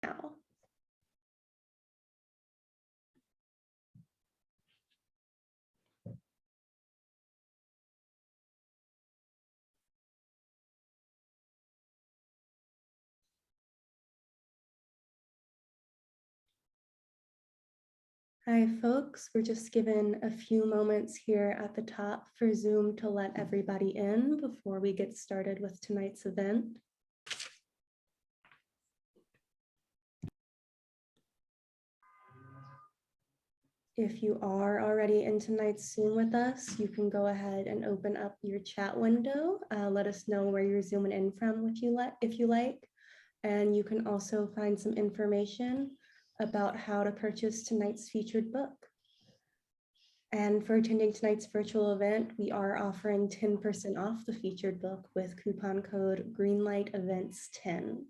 now. Hi, folks. We're just given a few moments here at the top for Zoom to let everybody in before we get started with tonight's event. If you are already in tonight's Zoom with us, you can go ahead and open up your chat window. Let us know where you're zooming in from if you like. And you can also find some information about how to purchase tonight's featured book. And for attending tonight's virtual event, we are offering 10% off the featured book with coupon code GreenlightEvents10.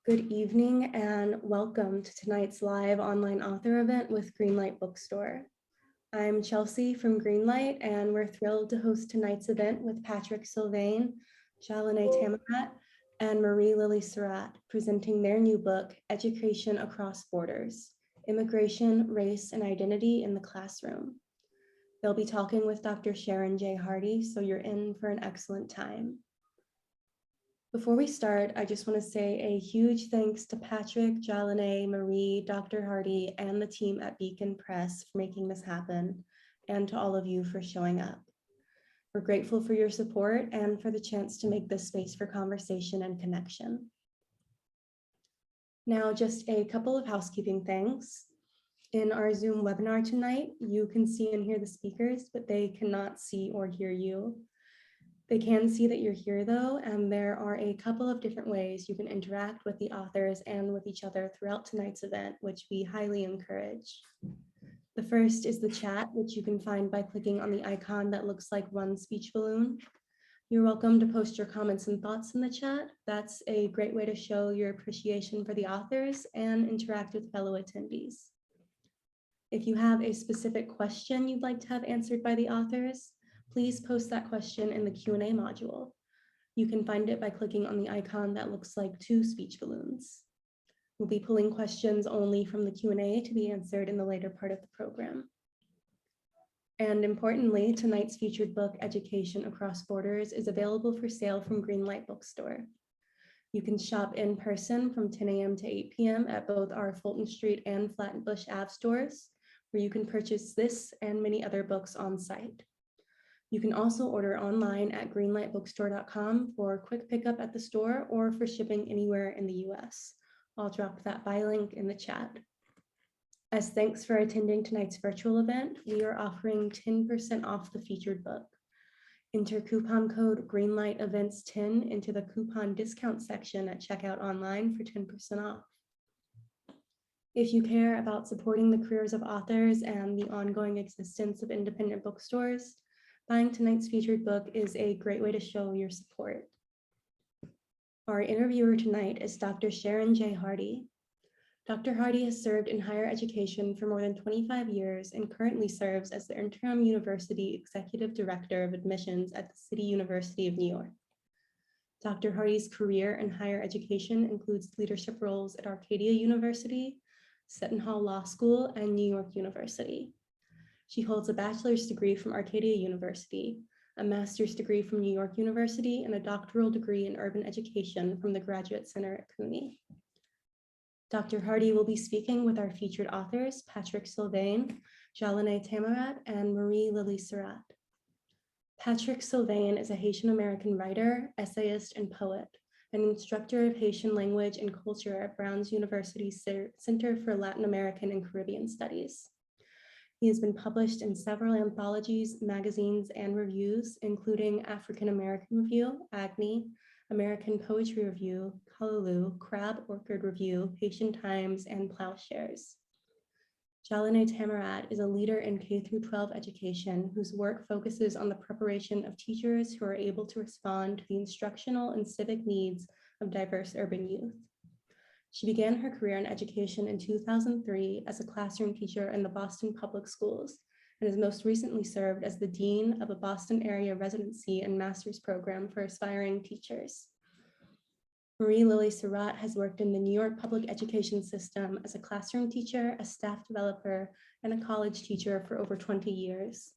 Good evening and welcome to tonight's live online author event with Greenlight Bookstore. I'm Chelsea from Greenlight, and we're thrilled to host tonight's event with Patrick Sylvain, Jalene Tamerat, and Marie Lily Cerat, presenting their new book, Education Across Borders: Immigration, Race, and Identity in the Classroom. They'll be talking with Dr. Sharon J. Hardy, so you're in for an excellent time. Before we start, I just want to say a huge thanks to Patrick, Jalene, Marie, Dr. Hardy, and the team at Beacon Press for making this happen, and to all of you for showing up. We're grateful for your support and for the chance to make this space for conversation and connection. Now, just a couple of housekeeping things. In our Zoom webinar tonight, you can see and hear the speakers, but they cannot see or hear you. They can see that you're here though, and there are a couple of different ways you can interact with the authors and with each other throughout tonight's event, which we highly encourage. The first is the chat, which you can find by clicking on the icon that looks like one speech balloon. You're welcome to post your comments and thoughts in the chat. That's a great way to show your appreciation for the authors and interact with fellow attendees. If you have a specific question you'd like to have answered by the authors, please post that question in the Q&A module. You can find it by clicking on the icon that looks like two speech balloons. We'll be pulling questions only from the Q&A to be answered in the later part of the program. And importantly, tonight's featured book, Education Across Borders, is available for sale from Greenlight Bookstore. You can shop in person from 10 a.m. to 8 p.m. at both our Fulton Street and Flatbush Ave stores, where you can purchase this and many other books on site. You can also order online at greenlightbookstore.com for quick pickup at the store or for shipping anywhere in the US. I'll drop that buy link in the chat. As thanks for attending tonight's virtual event, we are offering 10% off the featured book. Enter coupon code GreenlightEvents10 into the coupon discount section at checkout online for 10% off. If you care about supporting the careers of authors and the ongoing existence of independent bookstores, buying tonight's featured book is a great way to show your support. Our interviewer tonight is Dr. Sharon J. Hardy. Dr. Hardy has served in higher education for more than 25 years and currently serves as the Interim University Executive Director of Admissions at the City University of New York. Dr. Hardy's career in higher education includes leadership roles at Arcadia University, Seton Hall Law School, and New York University. She holds a bachelor's degree from Arcadia University, a master's degree from New York University, and a doctoral degree in urban education from the Graduate Center at CUNY. Dr. Hardy will be speaking with our featured authors, Patrick Sylvain, Jalene Tamerat, and Marie Lily Cerat. Patrick Sylvain is a Haitian American writer, essayist, and poet, an instructor of Haitian language and culture at Brown's University Center for Latin American and Caribbean Studies. He has been published in several anthologies, magazines, and reviews, including African American Review, Agni, American Poetry Review, Callaloo, Crab Orchard Review, Haitian Times, and Plowshares. Jalene Tamerat is a leader in K-12 education whose work focuses on the preparation of teachers who are able to respond to the instructional and civic needs of diverse urban youth. She began her career in education in 2003 as a classroom teacher in the Boston Public Schools and has most recently served as the Dean of a Boston area residency and master's program for aspiring teachers. Marie Lily Cerat has worked in the New York public education system as a classroom teacher, a staff developer, and a college teacher for over 20 years.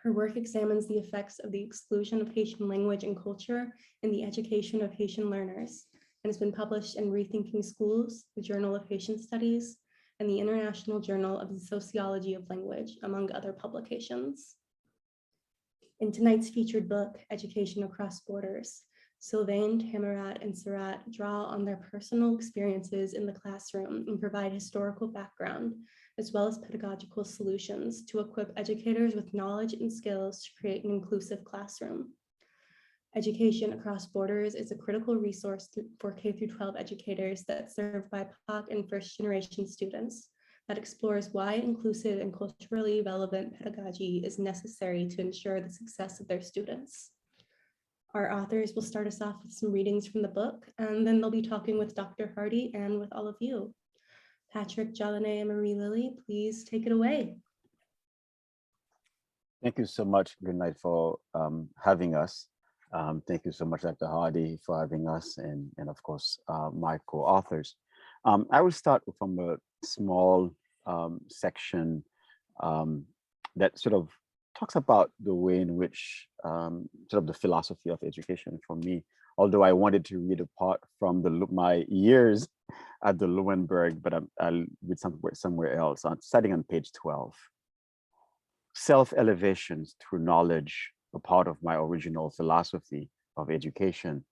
Her work examines the effects of the exclusion of Haitian language and culture in the education of Haitian learners, and has been published in Rethinking Schools, the Journal of Haitian Studies, and the International Journal of the Sociology of Language, among other publications. In tonight's featured book, Education Across Borders, Sylvain, Tamerat, and Cerat draw on their personal experiences in the classroom and provide historical background, as well as pedagogical solutions to equip educators with knowledge and skills to create an inclusive classroom. Education Across Borders is a critical resource for K-12 educators that serve BIPOC and first-generation students that explores why inclusive and culturally relevant pedagogy is necessary to ensure the success of their students. Our authors will start us off with some readings from the book, and then they'll be talking with Dr. Hardy and with all of you. Patrick, Jalene, and Marie Lily, please take it away. Thank you so much, good night, for having us. Thank you so much, Dr. Hardy, for having us, and of course, my co-authors. I will start from a small section that sort of talks about the way in which sort of the philosophy of education for me, although I wanted to read a part from my years at the Lowenberg, but I'll read somewhere else. I'm starting on page 12. Self-elevations through knowledge, a part of my original philosophy of education,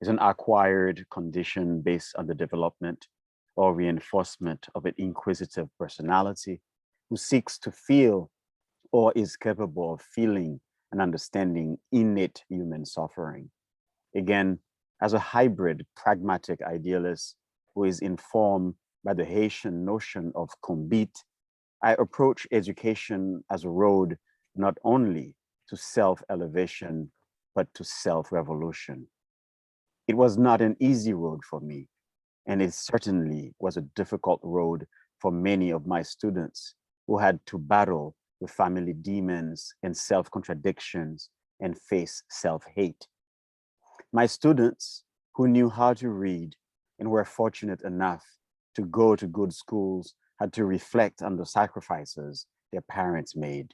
is an acquired condition based on the development or reinforcement of an inquisitive personality who seeks to feel or is capable of feeling and understanding innate human suffering. Again, as a hybrid pragmatic idealist who is informed by the Haitian notion of combit, I approach education as a road not only to self-elevation, but to self-revolution. It was not an easy road for me, and it certainly was a difficult road for many of my students who had to battle with family demons and self-contradictions and face self-hate. My students who knew how to read and were fortunate enough to go to good schools had to reflect on the sacrifices their parents made.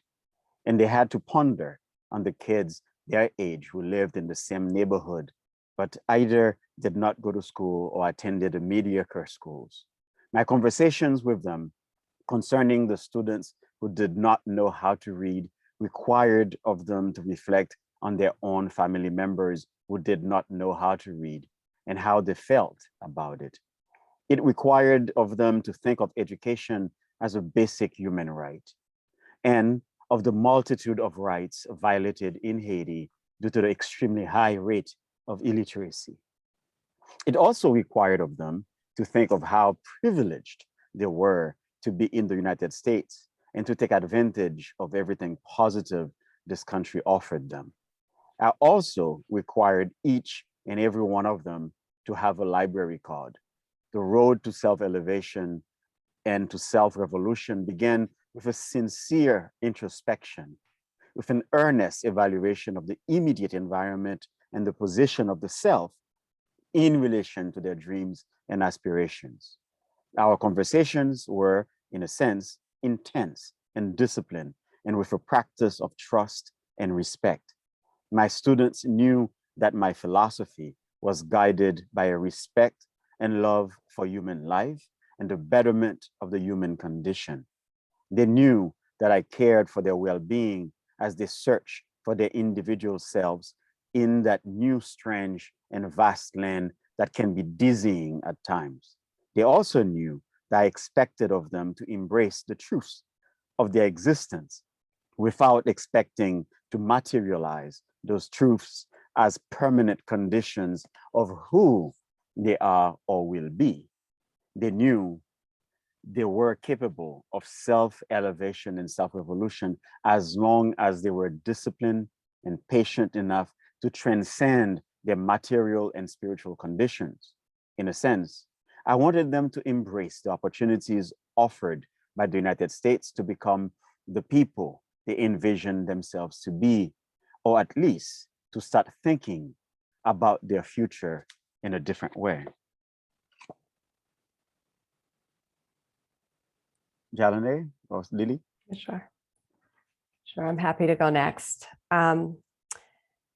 And they had to ponder on the kids their age who lived in the same neighborhood, but either did not go to school or attended mediocre schools. My conversations with them concerning the students who did not know how to read required of them to reflect on their own family members who did not know how to read and how they felt about it. It required of them to think of education as a basic human right and of the multitude of rights violated in Haiti due to the extremely high rate of illiteracy. It also required of them to think of how privileged they were to be in the United States and to take advantage of everything positive this country offered them. I also required each and every one of them to have a library card. The road to self-elevation and to self-revolution began with a sincere introspection, with an earnest evaluation of the immediate environment and the position of the self in relation to their dreams and aspirations. Our conversations were, in a sense, intense and disciplined, and with a practice of trust and respect. My students knew that my philosophy was guided by a respect and love for human life and the betterment of the human condition. They knew that I cared for their well-being as they searched for their individual selves in that new, strange, and vast land that can be dizzying at times. They also knew that I expected of them to embrace the truths of their existence without expecting to materialize those truths as permanent conditions of who they are or will be. They knew they were capable of self-elevation and self-revolution as long as they were disciplined and patient enough to transcend their material and spiritual conditions. In a sense, I wanted them to embrace the opportunities offered by the United States to become the people they envision themselves to be, or at least to start thinking about their future in a different way. Jalene or Lily? Sure. Sure, I'm happy to go next.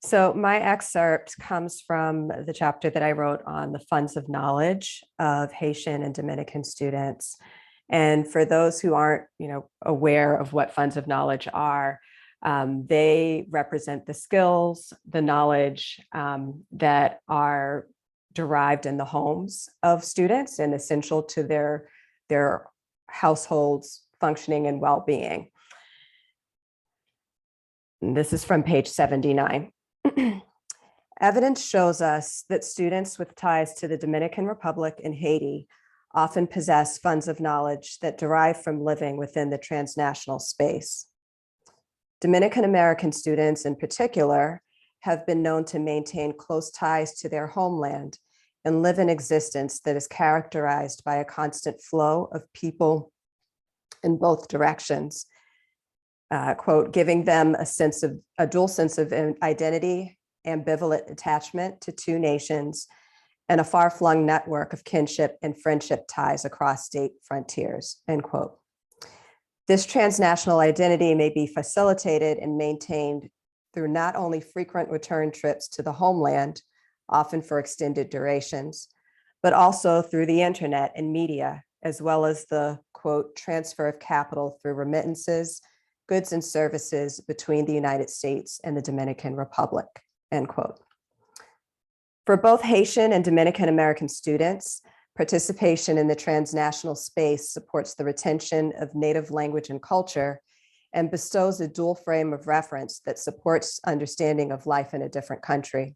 So my excerpt comes from the chapter that I wrote on the funds of knowledge of Haitian and Dominican students. And for those who aren't, aware of what funds of knowledge are, they represent the skills, the knowledge that are derived in the homes of students and essential to their households' functioning and well-being. This is from page 79. Evidence shows us that students with ties to the Dominican Republic and Haiti often possess funds of knowledge that derive from living within the transnational space. Dominican American students in particular have been known to maintain close ties to their homeland and live an existence that is characterized by a constant flow of people in both directions, quote, giving them a dual sense of identity, ambivalent attachment to two nations, and a far-flung network of kinship and friendship ties across state frontiers, end quote. This transnational identity may be facilitated and maintained through not only frequent return trips to the homeland, often for extended durations, but also through the internet and media, as well as the, quote, transfer of capital through remittances, goods and services between the United States and the Dominican Republic, end quote. For both Haitian and Dominican American students, participation in the transnational space supports the retention of native language and culture and bestows a dual frame of reference that supports understanding of life in a different country.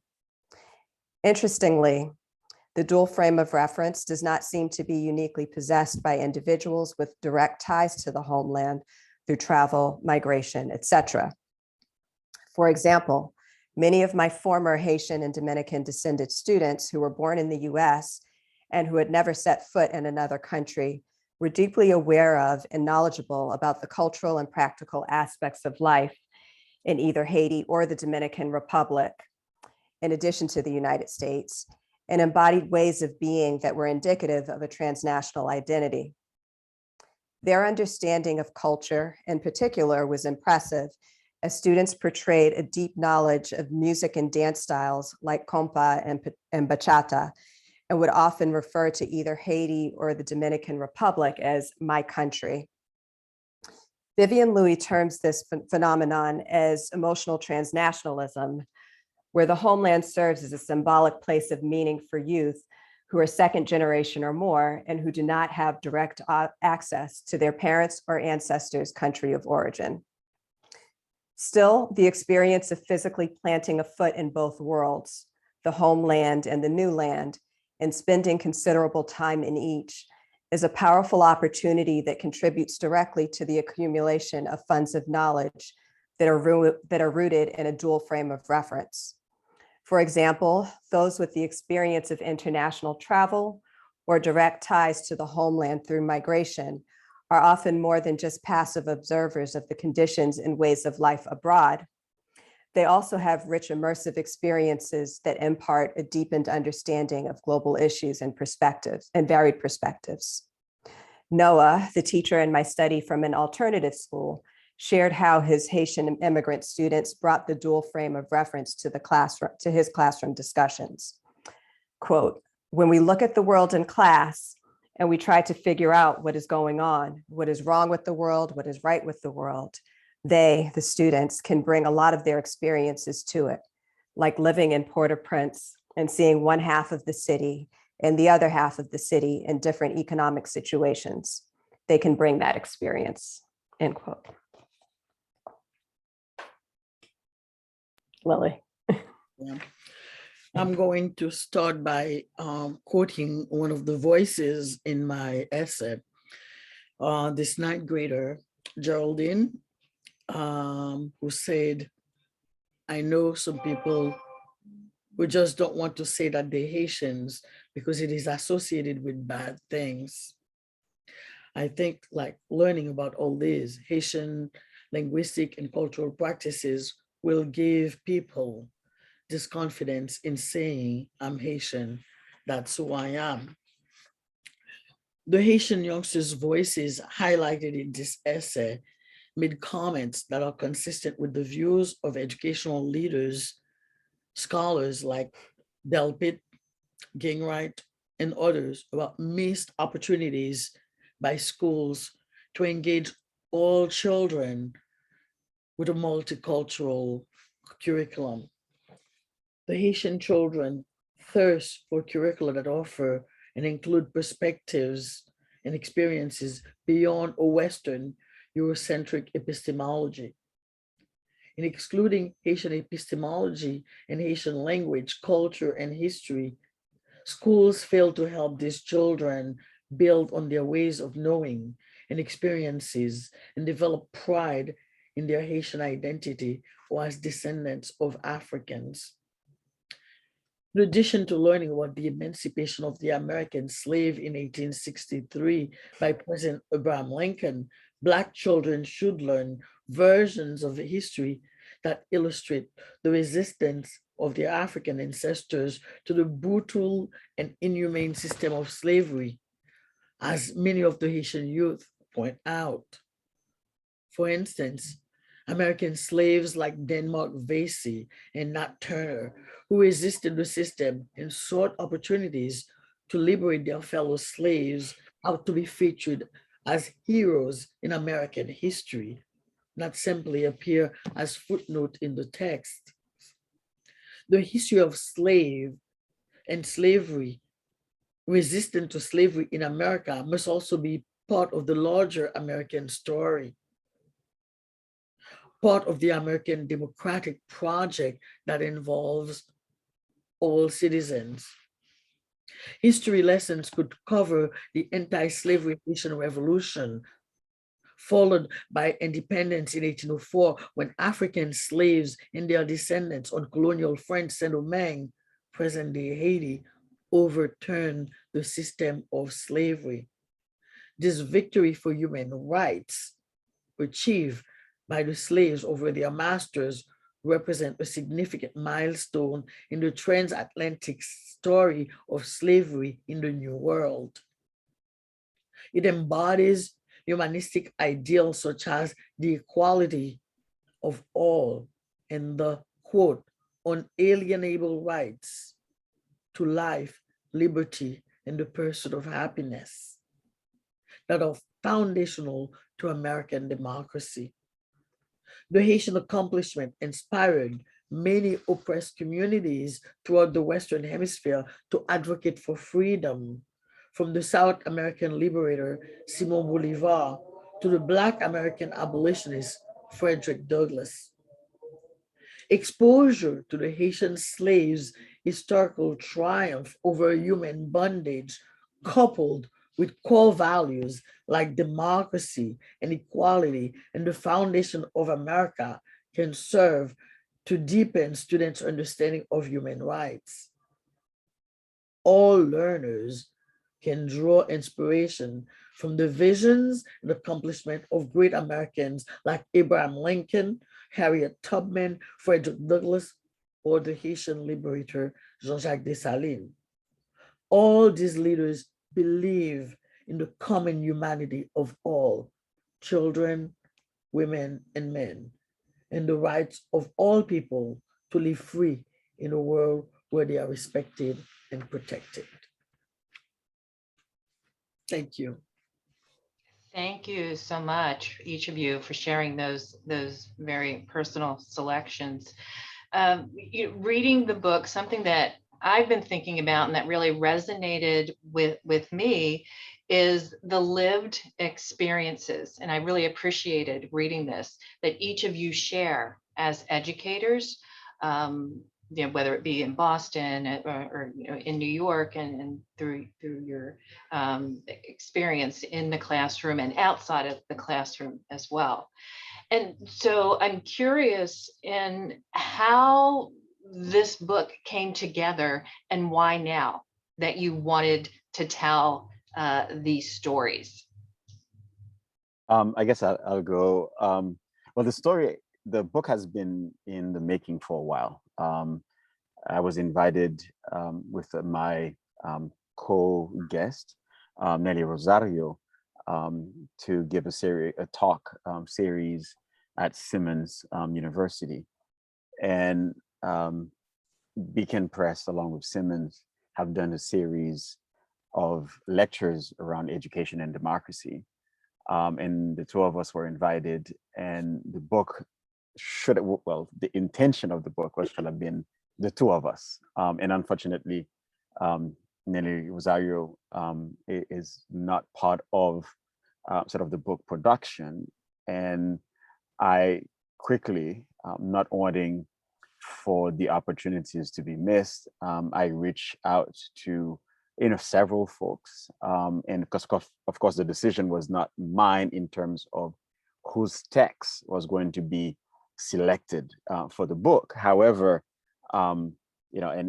Interestingly, the dual frame of reference does not seem to be uniquely possessed by individuals with direct ties to the homeland through travel, migration, etc. For example, many of my former Haitian and Dominican descended students who were born in the US and who had never set foot in another country were deeply aware of and knowledgeable about the cultural and practical aspects of life in either Haiti or the Dominican Republic, in addition to the United States, and embodied ways of being that were indicative of a transnational identity. Their understanding of culture in particular was impressive, as students portrayed a deep knowledge of music and dance styles like compa and bachata, and would often refer to either Haiti or the Dominican Republic as my country. Vivian Louis terms this phenomenon as emotional transnationalism, where the homeland serves as a symbolic place of meaning for youth who are second generation or more and who do not have direct access to their parents' or ancestors' country of origin. Still, the experience of physically planting a foot in both worlds, the homeland and the new land, and spending considerable time in each, is a powerful opportunity that contributes directly to the accumulation of funds of knowledge that are rooted in a dual frame of reference. For example, those with the experience of international travel or direct ties to the homeland through migration are often more than just passive observers of the conditions and ways of life abroad. They also have rich immersive experiences that impart a deepened understanding of global issues and perspectives and varied perspectives. Noah, the teacher in my study from an alternative school, shared how his Haitian immigrant students brought the dual frame of reference to his classroom discussions. Quote, when we look at the world in class and we try to figure out what is going on, what is wrong with the world, what is right with the world, they, the students, can bring a lot of their experiences to it, like living in Port-au-Prince and seeing one half of the city and the other half of the city in different economic situations. They can bring that experience, end quote. Lily. Yeah. I'm going to start by quoting one of the voices in my essay. This ninth grader, Geraldine, who said, I know some people We just don't want to say that they're Haitians because it is associated with bad things. I think like learning about all these Haitian linguistic and cultural practices will give people this confidence in saying, I'm Haitian, that's who I am. The Haitian youngsters' voices highlighted in this essay made comments that are consistent with the views of educational leaders, scholars like Delpit, Ginwright, and others about missed opportunities by schools to engage all children with a multicultural curriculum. The Haitian children thirst for curricula that offer and include perspectives and experiences beyond a Western Eurocentric epistemology. In excluding Haitian epistemology and Haitian language, culture, and history, schools fail to help these children build on their ways of knowing and experiences and develop pride in their Haitian identity or as descendants of Africans. In addition to learning about the emancipation of the American slave in 1863 by President Abraham Lincoln, Black children should learn versions of history that illustrate the resistance of their African ancestors to the brutal and inhumane system of slavery, as many of the Haitian youth point out. For instance, American slaves like Denmark Vesey and Nat Turner, who resisted the system and sought opportunities to liberate their fellow slaves, ought to be featured as heroes in American history, not simply appear as footnote in the text. The history of slave and slavery, resistance to slavery in America, must also be part of the larger American story, part of the American democratic project that involves all citizens. History lessons could cover the anti-slavery Haitian Revolution, followed by independence in 1804, when African slaves and their descendants on colonial French Saint-Domingue, present-day Haiti, overturned the system of slavery. This victory for human rights, achieved by the slaves over their masters, represent a significant milestone in the transatlantic story of slavery in the New World. It embodies humanistic ideals such as the equality of all and the, quote, unalienable rights to life, liberty, and the pursuit of happiness that are foundational to American democracy. The Haitian accomplishment inspired many oppressed communities throughout the Western Hemisphere to advocate for freedom, from the South American liberator Simon Bolivar to the Black American abolitionist Frederick Douglass. Exposure to the Haitian slaves' historical triumph over human bondage, coupled with core values like democracy and equality and the foundation of America, can serve to deepen students' understanding of human rights. All learners can draw inspiration from the visions and accomplishment of great Americans like Abraham Lincoln, Harriet Tubman, Frederick Douglass, or the Haitian liberator Jean-Jacques Dessalines. All these leaders believe in the common humanity of all, children, women, and men, and the rights of all people to live free in a world where they are respected and protected. Thank you. Thank you so much, each of you, for sharing those very personal selections. Reading the book, something that I've been thinking about and that really resonated with me is the lived experiences. And I really appreciated reading this, that each of you share as educators, whether it be in Boston or in New York, and through your experience in the classroom and outside of the classroom as well. And so I'm curious in how this book came together and why now that you wanted to tell these stories. I guess I'll go. Well, the book has been in the making for a while. I was invited with my co-guest, Nelly Rosario, to give a talk series at Simmons University. And Beacon Press, along with Simmons, have done a series of lectures around education and democracy. And the two of us were invited, and the book the intention of the book should have been the two of us. And unfortunately, Nelly Rosario is not part of sort of the book production. And I quickly, not wanting for the opportunities to be missed, I reached out to several folks, and because of course the decision was not mine in terms of whose text was going to be selected for the book. However, and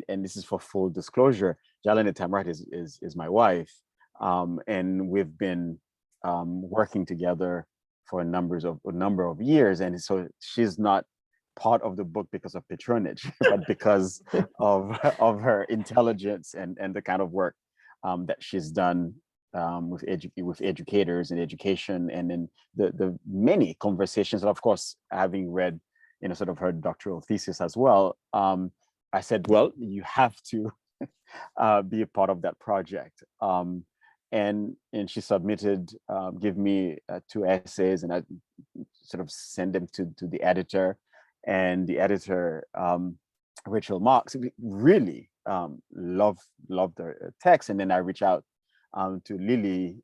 this is for full disclosure, Jalene Tamerat is my wife, and we've been working together for a number of years, and so she's not part of the book because of patronage, but because of her intelligence and the kind of work that she's done with educators and education, and then the many conversations. And of course, having read sort of her doctoral thesis as well, I said, well, you have to be a part of that project. And she submitted, give me 2 essays, and I sort of send them to the editor. And the editor, Rachel Marks, really loved the text. And then I reach out to Lily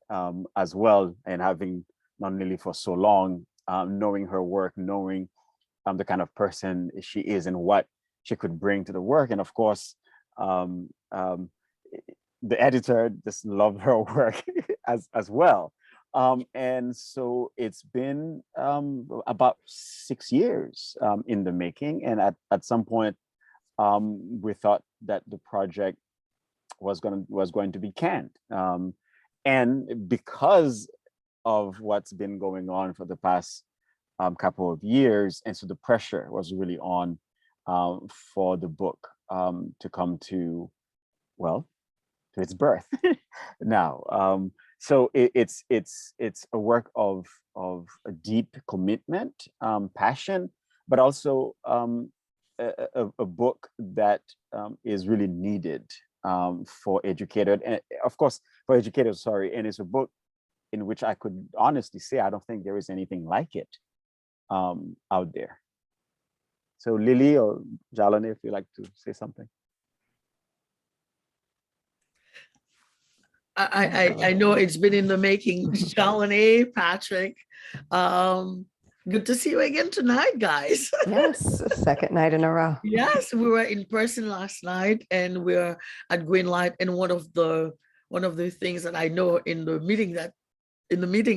as well, and having known Lily for so long, knowing her work, knowing the kind of person she is and what she could bring to the work. And of course, the editor just loved her work as well. And so it's been about 6 years in the making. And at some point, we thought that the project was going to be canned. And because of what's been going on for the past couple of years, and so the pressure was really on for the book to come to its birth now. So it's a work of a deep commitment, passion, but also a book that is really needed for Educator, and of course for educators. Sorry, and it's a book in which I could honestly say I don't think there is anything like it out there. So Lily or Jalene, if you'd like to say something. I know it's been in the making. Jalene, Patrick, good to see you again tonight, guys. Yes, second night in a row. Yes, we were in person last night, and we're at Greenlight. And one of the things that I know in the meetings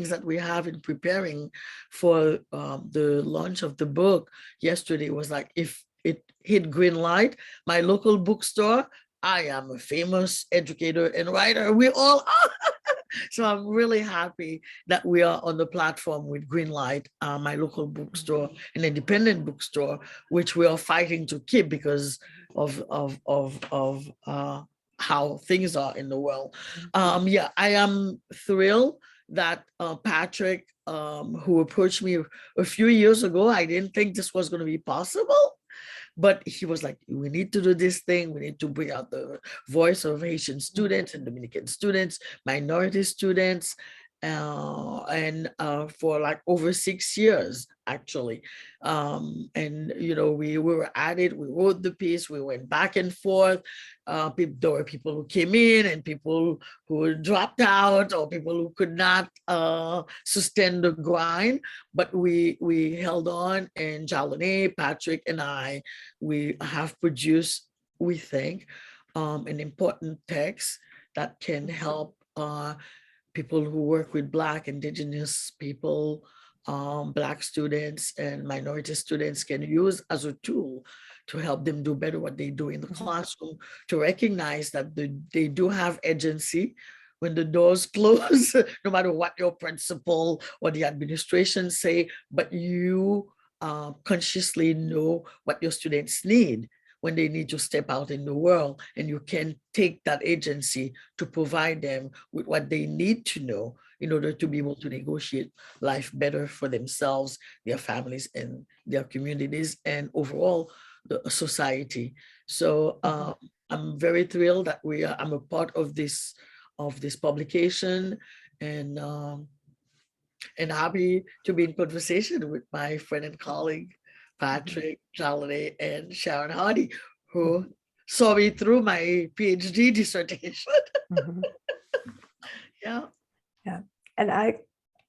that we have in preparing for the launch of the book yesterday was like, if it hit Greenlight, my local bookstore, I am a famous educator and writer. We all are. So I'm really happy that we are on the platform with Greenlight, my local bookstore, an independent bookstore, which we are fighting to keep because of how things are in the world. Yeah, I am thrilled that Patrick, who approached me a few years ago, I didn't think this was going to be possible. But he was like, we need to do this thing. We need to bring out the voice of Haitian students and Dominican students, minority students, and for like over 6 years, actually. And, we were at it. We wrote the piece. We went back and forth. There were people who came in and people who dropped out, or people who could not sustain the grind. But we held on, and Jalene, Patrick, and I, we have produced, we think, an important text that can help people who work with Black, Indigenous people, Black students and minority students can use as a tool to help them do better what they do in the classroom, to recognize that they do have agency when the doors close, no matter what your principal or the administration say, but you consciously know what your students need when they need to step out in the world, and you can take that agency to provide them with what they need to know in order to be able to negotiate life better for themselves, their families, and their communities, and overall the society. So I'm very thrilled that I'm a part of this publication, and happy to be in conversation with my friend and colleague, Patrick, Jalene, and Sharon Hardy, who saw me through my PhD dissertation. Yeah. Yeah. And I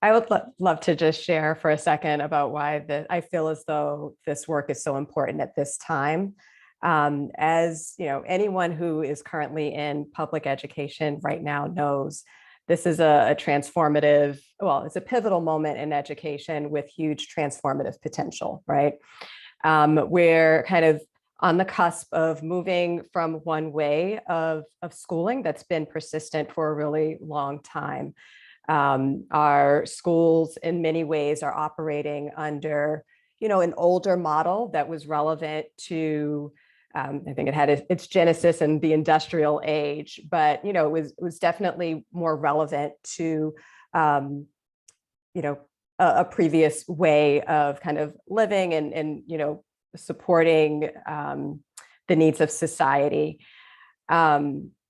would love to just share for a second about why I feel as though this work is so important at this time. As you know, anyone who is currently in public education right now knows this is a transformative, well, it's a pivotal moment in education with huge transformative potential, right? We're kind of on the cusp of moving from one way of schooling that's been persistent for a really long time. Our schools in many ways are operating under, an older model that was relevant to, I think it had its genesis in the industrial age, but, it was definitely more relevant to, a previous way of kind of living and supporting the needs of society.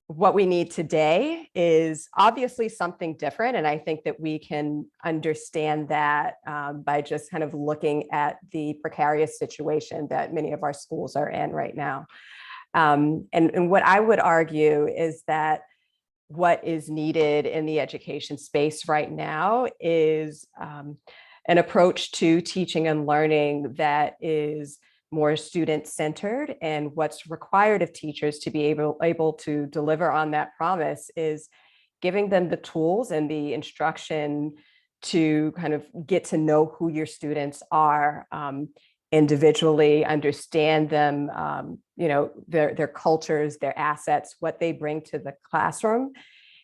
What we need today is obviously something different. And I think that we can understand that by just kind of looking at the precarious situation that many of our schools are in right now. And what I would argue is that what is needed in the education space right now is an approach to teaching and learning that is more student-centered, and what's required of teachers to be able to deliver on that promise is giving them the tools and the instruction to kind of get to know who your students are individually, understand them, their cultures, their assets, what they bring to the classroom,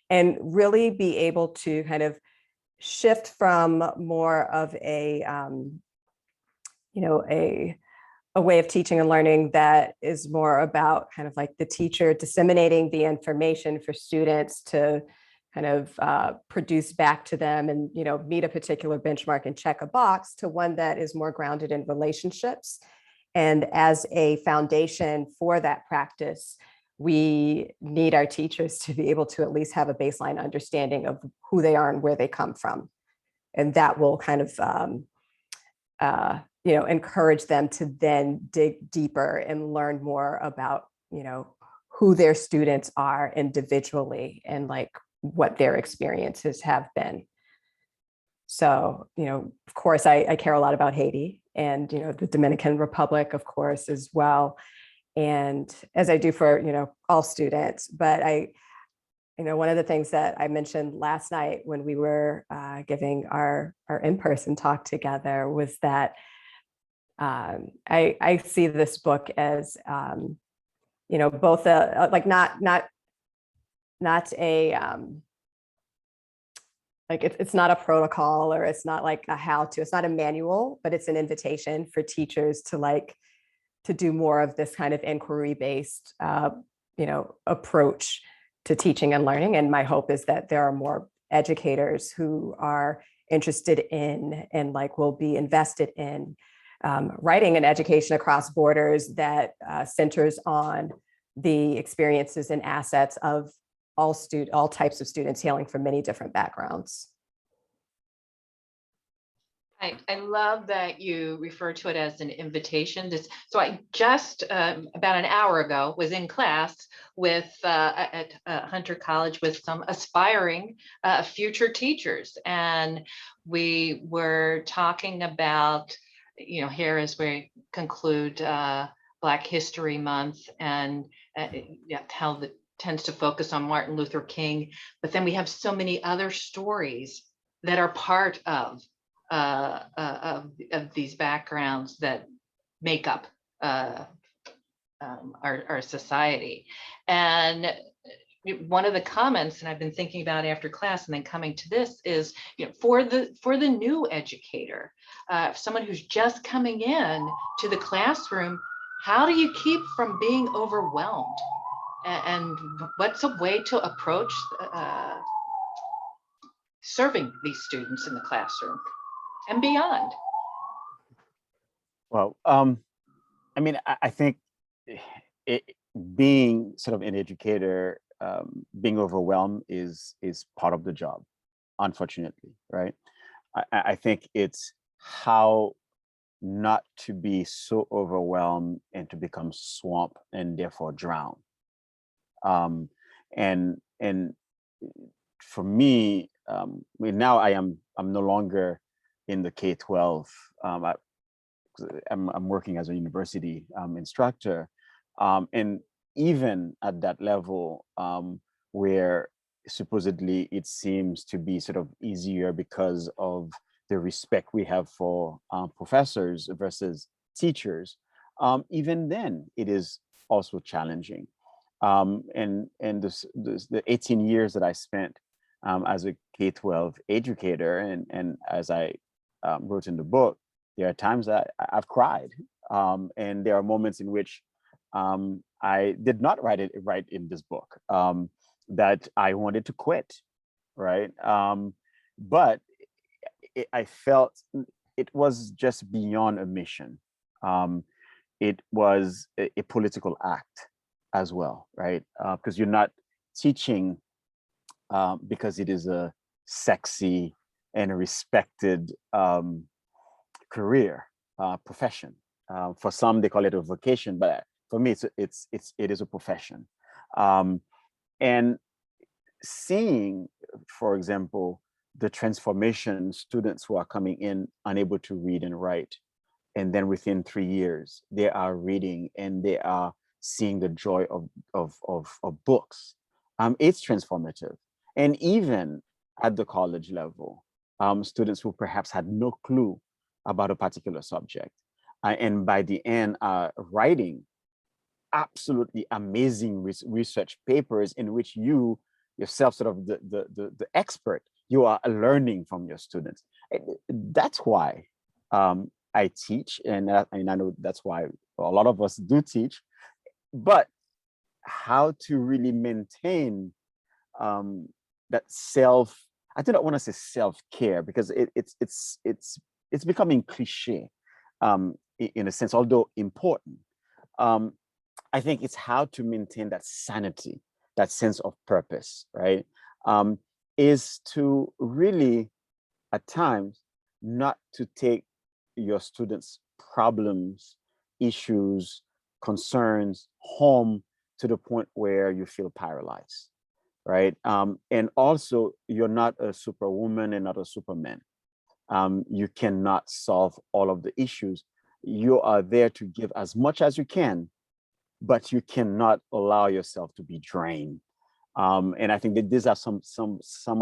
and really be able to kind of shift from more of a way of teaching and learning that is more about kind of like the teacher disseminating the information for students to kind of produce back to them and, meet a particular benchmark and check a box, to one that is more grounded in relationships. And as a foundation for that practice, we need our teachers to be able to at least have a baseline understanding of who they are and where they come from. And that will kind of, encourage them to then dig deeper and learn more about, who their students are individually and like what their experiences have been. So, of course, I care a lot about Haiti and, the Dominican Republic, of course, as well. And as I do for, all students, but one of the things that I mentioned last night when we were giving our in-person talk together was that I see this book as, both not a, it's not a protocol, or it's not like a how-to, it's not a manual, but it's an invitation for teachers to do more of this kind of inquiry-based, approach to teaching and learning. And my hope is that there are more educators who are interested in and will be invested in writing an education across borders that centers on the experiences and assets of all types of students hailing from many different backgrounds. I love that you refer to it as an invitation. So I just about an hour ago was in class with at Hunter College with some aspiring future teachers, and we were talking about, here as we conclude Black History Month, and how that tends to focus on Martin Luther King, but then we have so many other stories that are part of these backgrounds that make up our society. And one of the comments, and I've been thinking about after class and then coming to this, is, you know, for the new educator, someone who's just coming in to the classroom, how do you keep from being overwhelmed? And what's a way to approach serving these students in the classroom and beyond? Well, I mean, I think it, being sort of an educator, being overwhelmed is part of the job, unfortunately, right? I think it's how not to be so overwhelmed and to become swamp and therefore drown. And for me, now I'm no longer in the K-12. I'm working as a university instructor, and even at that level, where supposedly it seems to be sort of easier because of the respect we have for professors versus teachers, even then it is also challenging. And the 18 years that I spent as a K-12 educator, and as I wrote in the book, there are times that I've cried, and there are moments in which I did not write in this book, that I wanted to quit, right? But I felt it was just beyond a mission. It was a political act as well, right? Because you're not teaching because it is a sexy and a respected career, profession. For some, they call it a vocation, but for me, it is a profession. And seeing, for example, the transformation, students who are coming in unable to read and write, and then within 3 years, they are reading and they are seeing the joy of books. It's transformative. And even at the college level, students who perhaps had no clue about a particular subject, and by the end are writing absolutely amazing research papers in which you yourself, sort of the expert, you are learning from your students. That's why I teach, and I know that's why a lot of us do teach. But how to really maintain that I do not want to say self-care, because it's becoming cliche in a sense, although important. I think it's how to maintain that sanity, that sense of purpose, right? Is to really, at times, not to take your students' problems, issues, concerns home to the point where you feel paralyzed, right? And also, you're not a superwoman and not a superman. You cannot solve all of the issues. You are there to give as much as you can, but you cannot allow yourself to be drained. And I think that these are some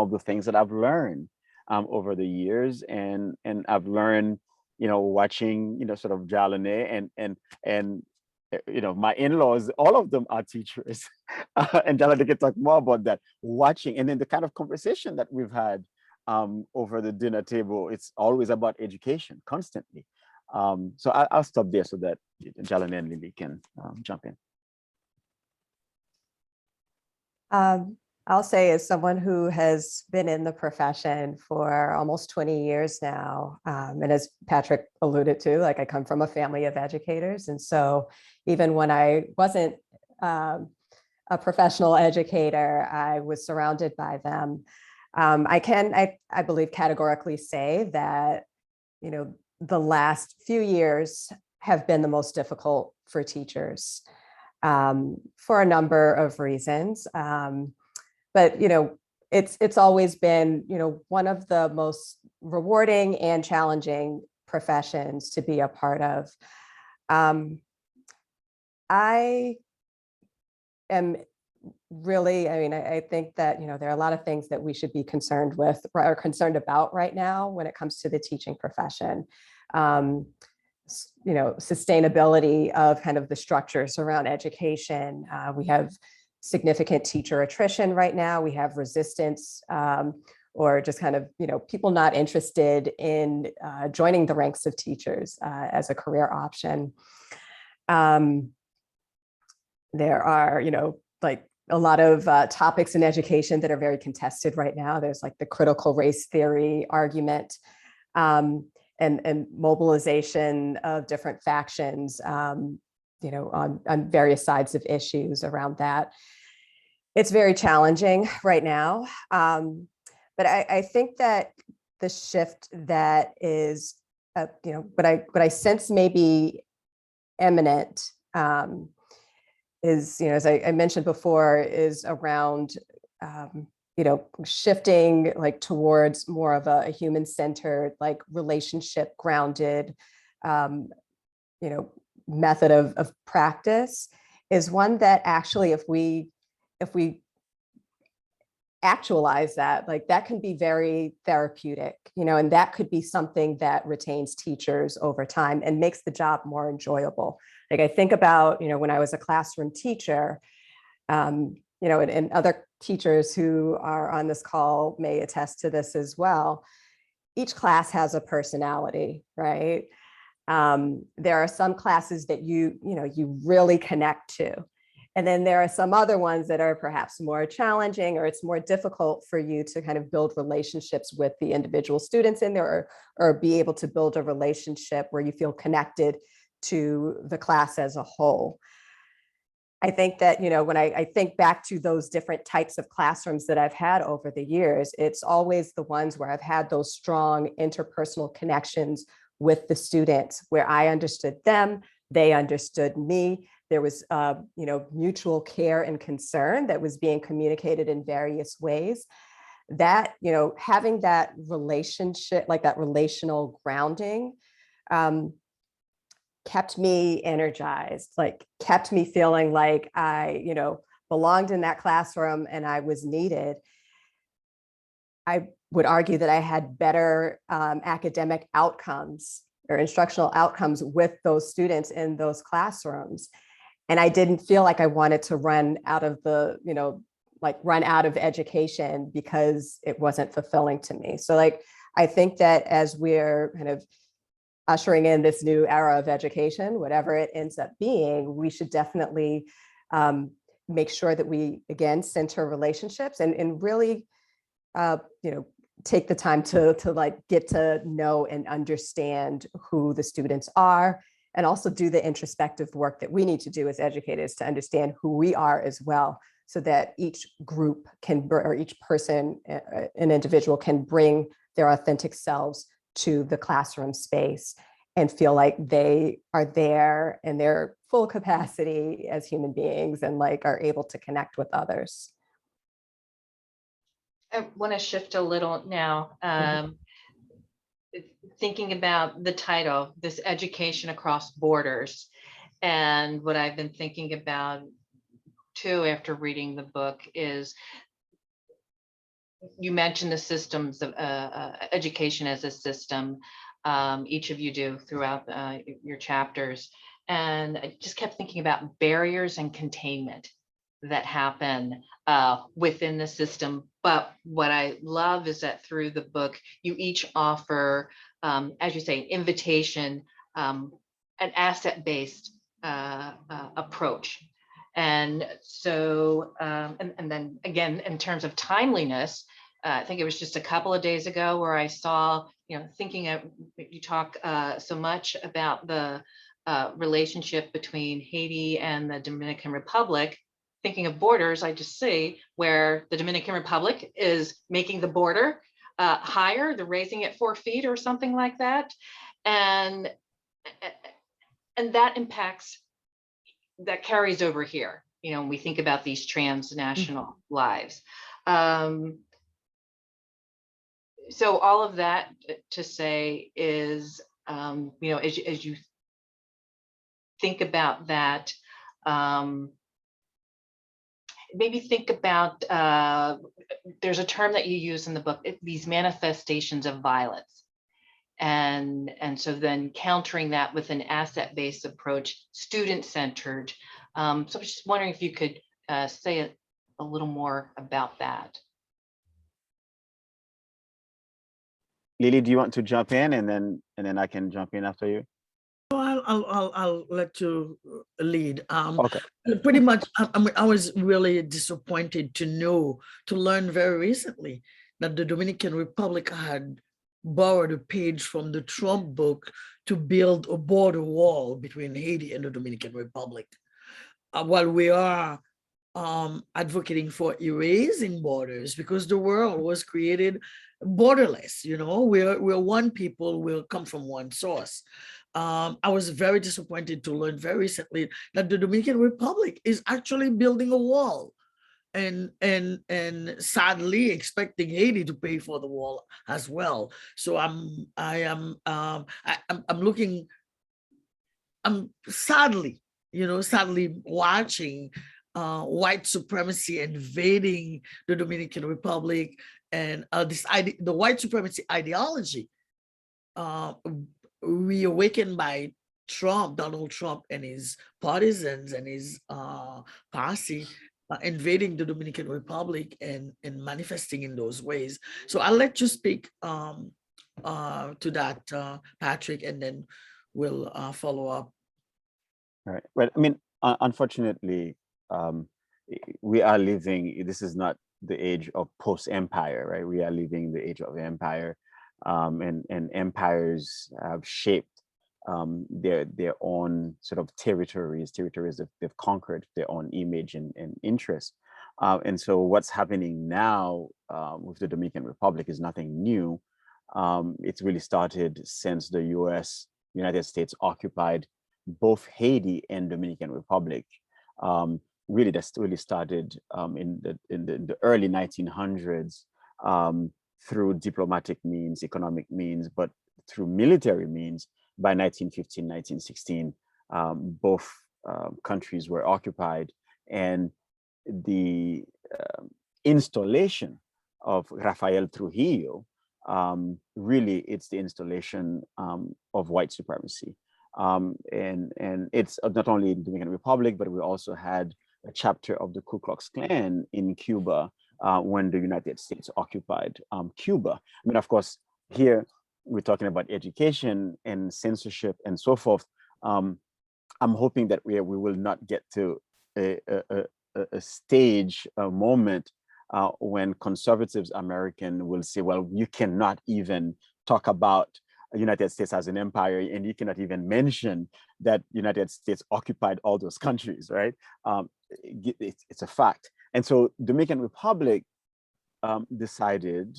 of the things that I've learned over the years, and I've learned, watching, sort of Jalene and my in-laws, all of them are teachers, and Jalene can talk more about that. Watching, and then the kind of conversation that we've had over the dinner table, it's always about education constantly. So I'll stop there so that Jalene and Lily can jump in. I'll say, as someone who has been in the profession for almost 20 years now, and as Patrick alluded to, like, I come from a family of educators. And so even when I wasn't a professional educator, I was surrounded by them. I believe categorically say that, the last few years have been the most difficult for teachers for a number of reasons. But, it's always been, one of the most rewarding and challenging professions to be a part of. I am really, I think that, there are a lot of things that we should be concerned with or concerned about right now when it comes to the teaching profession. sustainability of kind of the structures around education. We have significant teacher attrition right now. We have resistance or just kind of, people not interested in joining the ranks of teachers as a career option. There are, like a lot of topics in education that are very contested right now. There's like the critical race theory argument and mobilization of different factions, on various sides of issues around that. It's very challenging right now. But I think that the shift that is, what I sense may be imminent is, as I mentioned before, is around, shifting like towards more of a human-centered, like relationship-grounded, method of practice is one that actually, if we actualize that, like that can be very therapeutic, and that could be something that retains teachers over time and makes the job more enjoyable. Like I think about, when I was a classroom teacher, and other teachers who are on this call may attest to this as well. Each class has a personality, right? There are some classes that you really connect to. And then there are some other ones that are perhaps more challenging, or it's more difficult for you to kind of build relationships with the individual students in there, or be able to build a relationship where you feel connected to the class as a whole. I think that, when I think back to those different types of classrooms that I've had over the years, it's always the ones where I've had those strong interpersonal connections with the students, where I understood them, they understood me. There was, mutual care and concern that was being communicated in various ways. That, having that relationship, like that relational grounding, kept me energized, like kept me feeling like I, belonged in that classroom and I was needed. I would argue that I had better academic outcomes or instructional outcomes with those students in those classrooms. And I didn't feel like I wanted to run out of run out of education because it wasn't fulfilling to me. So like, I think that as we're kind of ushering in this new era of education, whatever it ends up being, we should definitely make sure that we, again, center relationships and really, take the time to like get to know and understand who the students are, and also do the introspective work that we need to do as educators to understand who we are as well, so that each group can, or each person, an individual can bring their authentic selves to the classroom space and feel like they are there in their full capacity as human beings and like are able to connect with others. I want to shift a little now, thinking about the title, this education across borders. And what I've been thinking about too, after reading the book, is you mentioned the systems of education as a system. Each of you do throughout your chapters. And I just kept thinking about barriers and containment that happen within the system. But what I love is that through the book, you each offer, as you say, invitation, an asset-based approach. And so, and then again, in terms of timeliness, I think it was just a couple of days ago where I saw, thinking of, you talk so much about the relationship between Haiti and the Dominican Republic. Thinking of borders, I just see where the Dominican Republic is making the border higher, they're raising it 4 feet or something like that. And that impacts, that carries over here, when we think about these transnational lives. So all of that to say is, as you think about that, maybe think about, there's a term that you use in the book, these manifestations of violence. And so then countering that with an asset-based approach, student-centered. So I was just wondering if you could say a little more about that. Lily, do you want to jump in, and then I can jump in after you? I'll let you lead. Okay. Pretty much, I was really disappointed to learn very recently that the Dominican Republic had borrowed a page from the Trump book to build a border wall between Haiti and the Dominican Republic. While we are advocating for erasing borders, because the world was created borderless, we're one people, we'll come from one source. I was very disappointed to learn very recently that the Dominican Republic is actually building a wall and sadly expecting Haiti to pay for the wall as well. So I'm sadly watching white supremacy invading the Dominican Republic, and the white supremacy ideology reawakened by Donald Trump and his partisans and his posse invading the Dominican Republic and manifesting in those ways. So I'll let you speak to that, Patrick, and then we'll follow up. All right. Well, I mean, unfortunately, we are living, this is not the age of post-empire, right? We are living the age of empire, and empires have shaped their own sort of territories that they've conquered, their own image and interest. And so what's happening now with the Dominican Republic is nothing new. It's really started since the United States occupied both Haiti and Dominican Republic. Really, that's really started in the early 1900s through diplomatic means, economic means, but through military means. By 1915, 1916, both countries were occupied, and the installation of Rafael Trujillo, really, it's the installation of white supremacy. And it's not only in the Dominican Republic, but we also had a chapter of the Ku Klux Klan in Cuba when the United States occupied Cuba. I mean, of course, here we're talking about education and censorship and so forth. I'm hoping that we will not get to a stage, a moment when conservatives American will say, well, you cannot even talk about the United States as an empire, and you cannot even mention that United States occupied all those countries, right? It's a fact. And so Dominican Republic decided,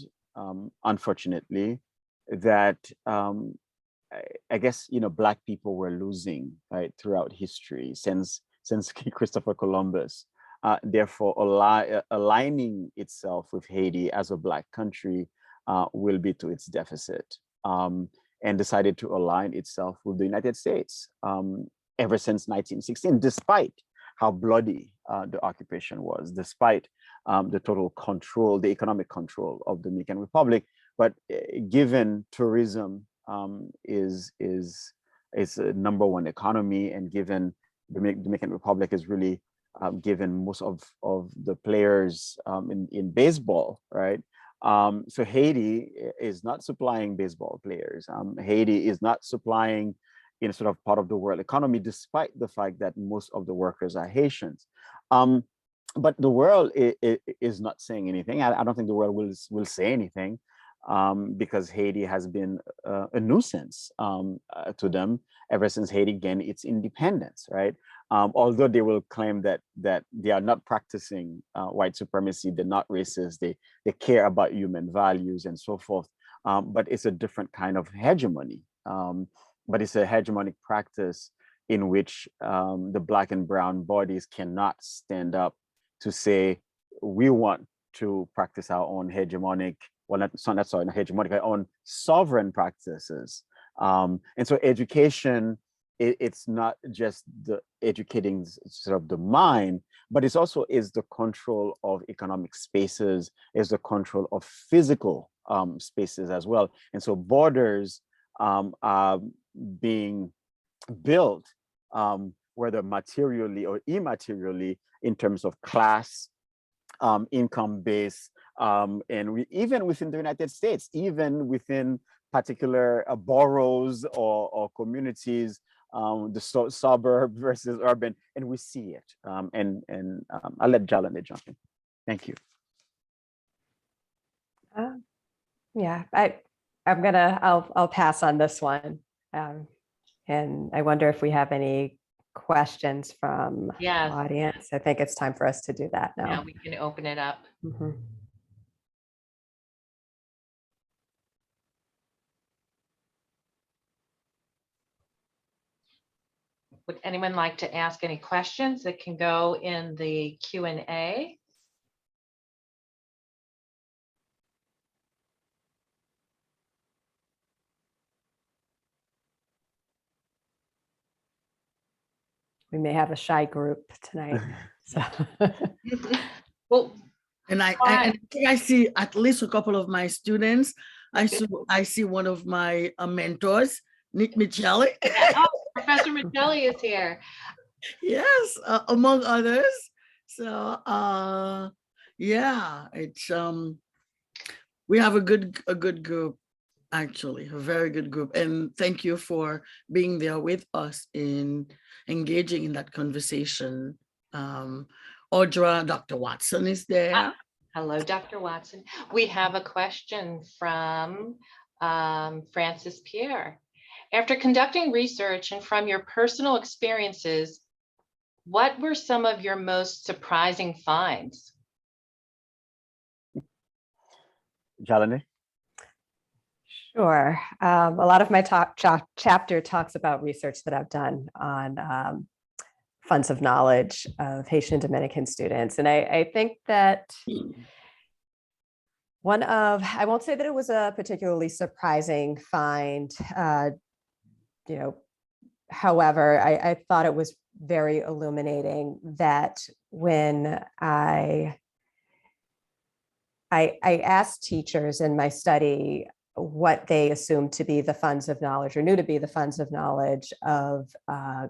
unfortunately, that I guess, Black people were losing, right, throughout history since Christopher Columbus. Therefore, aligning itself with Haiti as a Black country will be to its deficit, and decided to align itself with the United States ever since 1916, despite how bloody the occupation was, despite the total control, the economic control of the Dominican Republic. But given tourism is a number one economy, and given the Dominican Republic is really given most of the players in baseball, right? So Haiti is not supplying baseball players. Haiti is not supplying sort of part of the world economy, despite the fact that most of the workers are Haitians. But the world is not saying anything. I don't think the world will say anything, because Haiti has been a nuisance to them ever since Haiti gained its independence, right? Although they will claim that they are not practicing white supremacy, they're not racist, they care about human values and so forth. But it's a different kind of hegemony. But it's a hegemonic practice in which the Black and brown bodies cannot stand up to say, we want to practice our own hegemonic, well, not hegemonic, our own sovereign practices. And so education, it's not just the educating sort of the mind, but it's also is the control of economic spaces, is the control of physical spaces as well. And so borders are being built, whether materially or immaterially, in terms of class, income base, and even within the United States, even within particular boroughs or communities, the suburb versus urban, and we see it. And I'll let Jalene jump in. Thank you. Yeah, I'll pass on this one. And I wonder if we have any questions from the Yes. audience. I think it's time for us to do that Now now. we can open it up. Mhm. Would anyone like to ask any questions that can go in the Q&A? We may have a shy group tonight. So. Well, And I think I see at least a couple of my students. I see one of my mentors, Nick Michelli. oh, Professor Michelli is here. Yes, among others. So yeah, it's we have a good group, actually, a very good group. And thank you for being there with us in engaging in that conversation. Audra, Dr. Watson is there. Hello, Dr. Watson. We have a question from Francis Pierre. After conducting research and from your personal experiences, what were some of your most surprising finds? Jalene? Sure. A lot of my chapter talks about research that I've done on funds of knowledge of Haitian and Dominican students. And I think that I won't say that it was a particularly surprising find, however, I thought it was very illuminating that when I asked teachers in my study what they assumed to be the funds of knowledge or knew to be the funds of knowledge of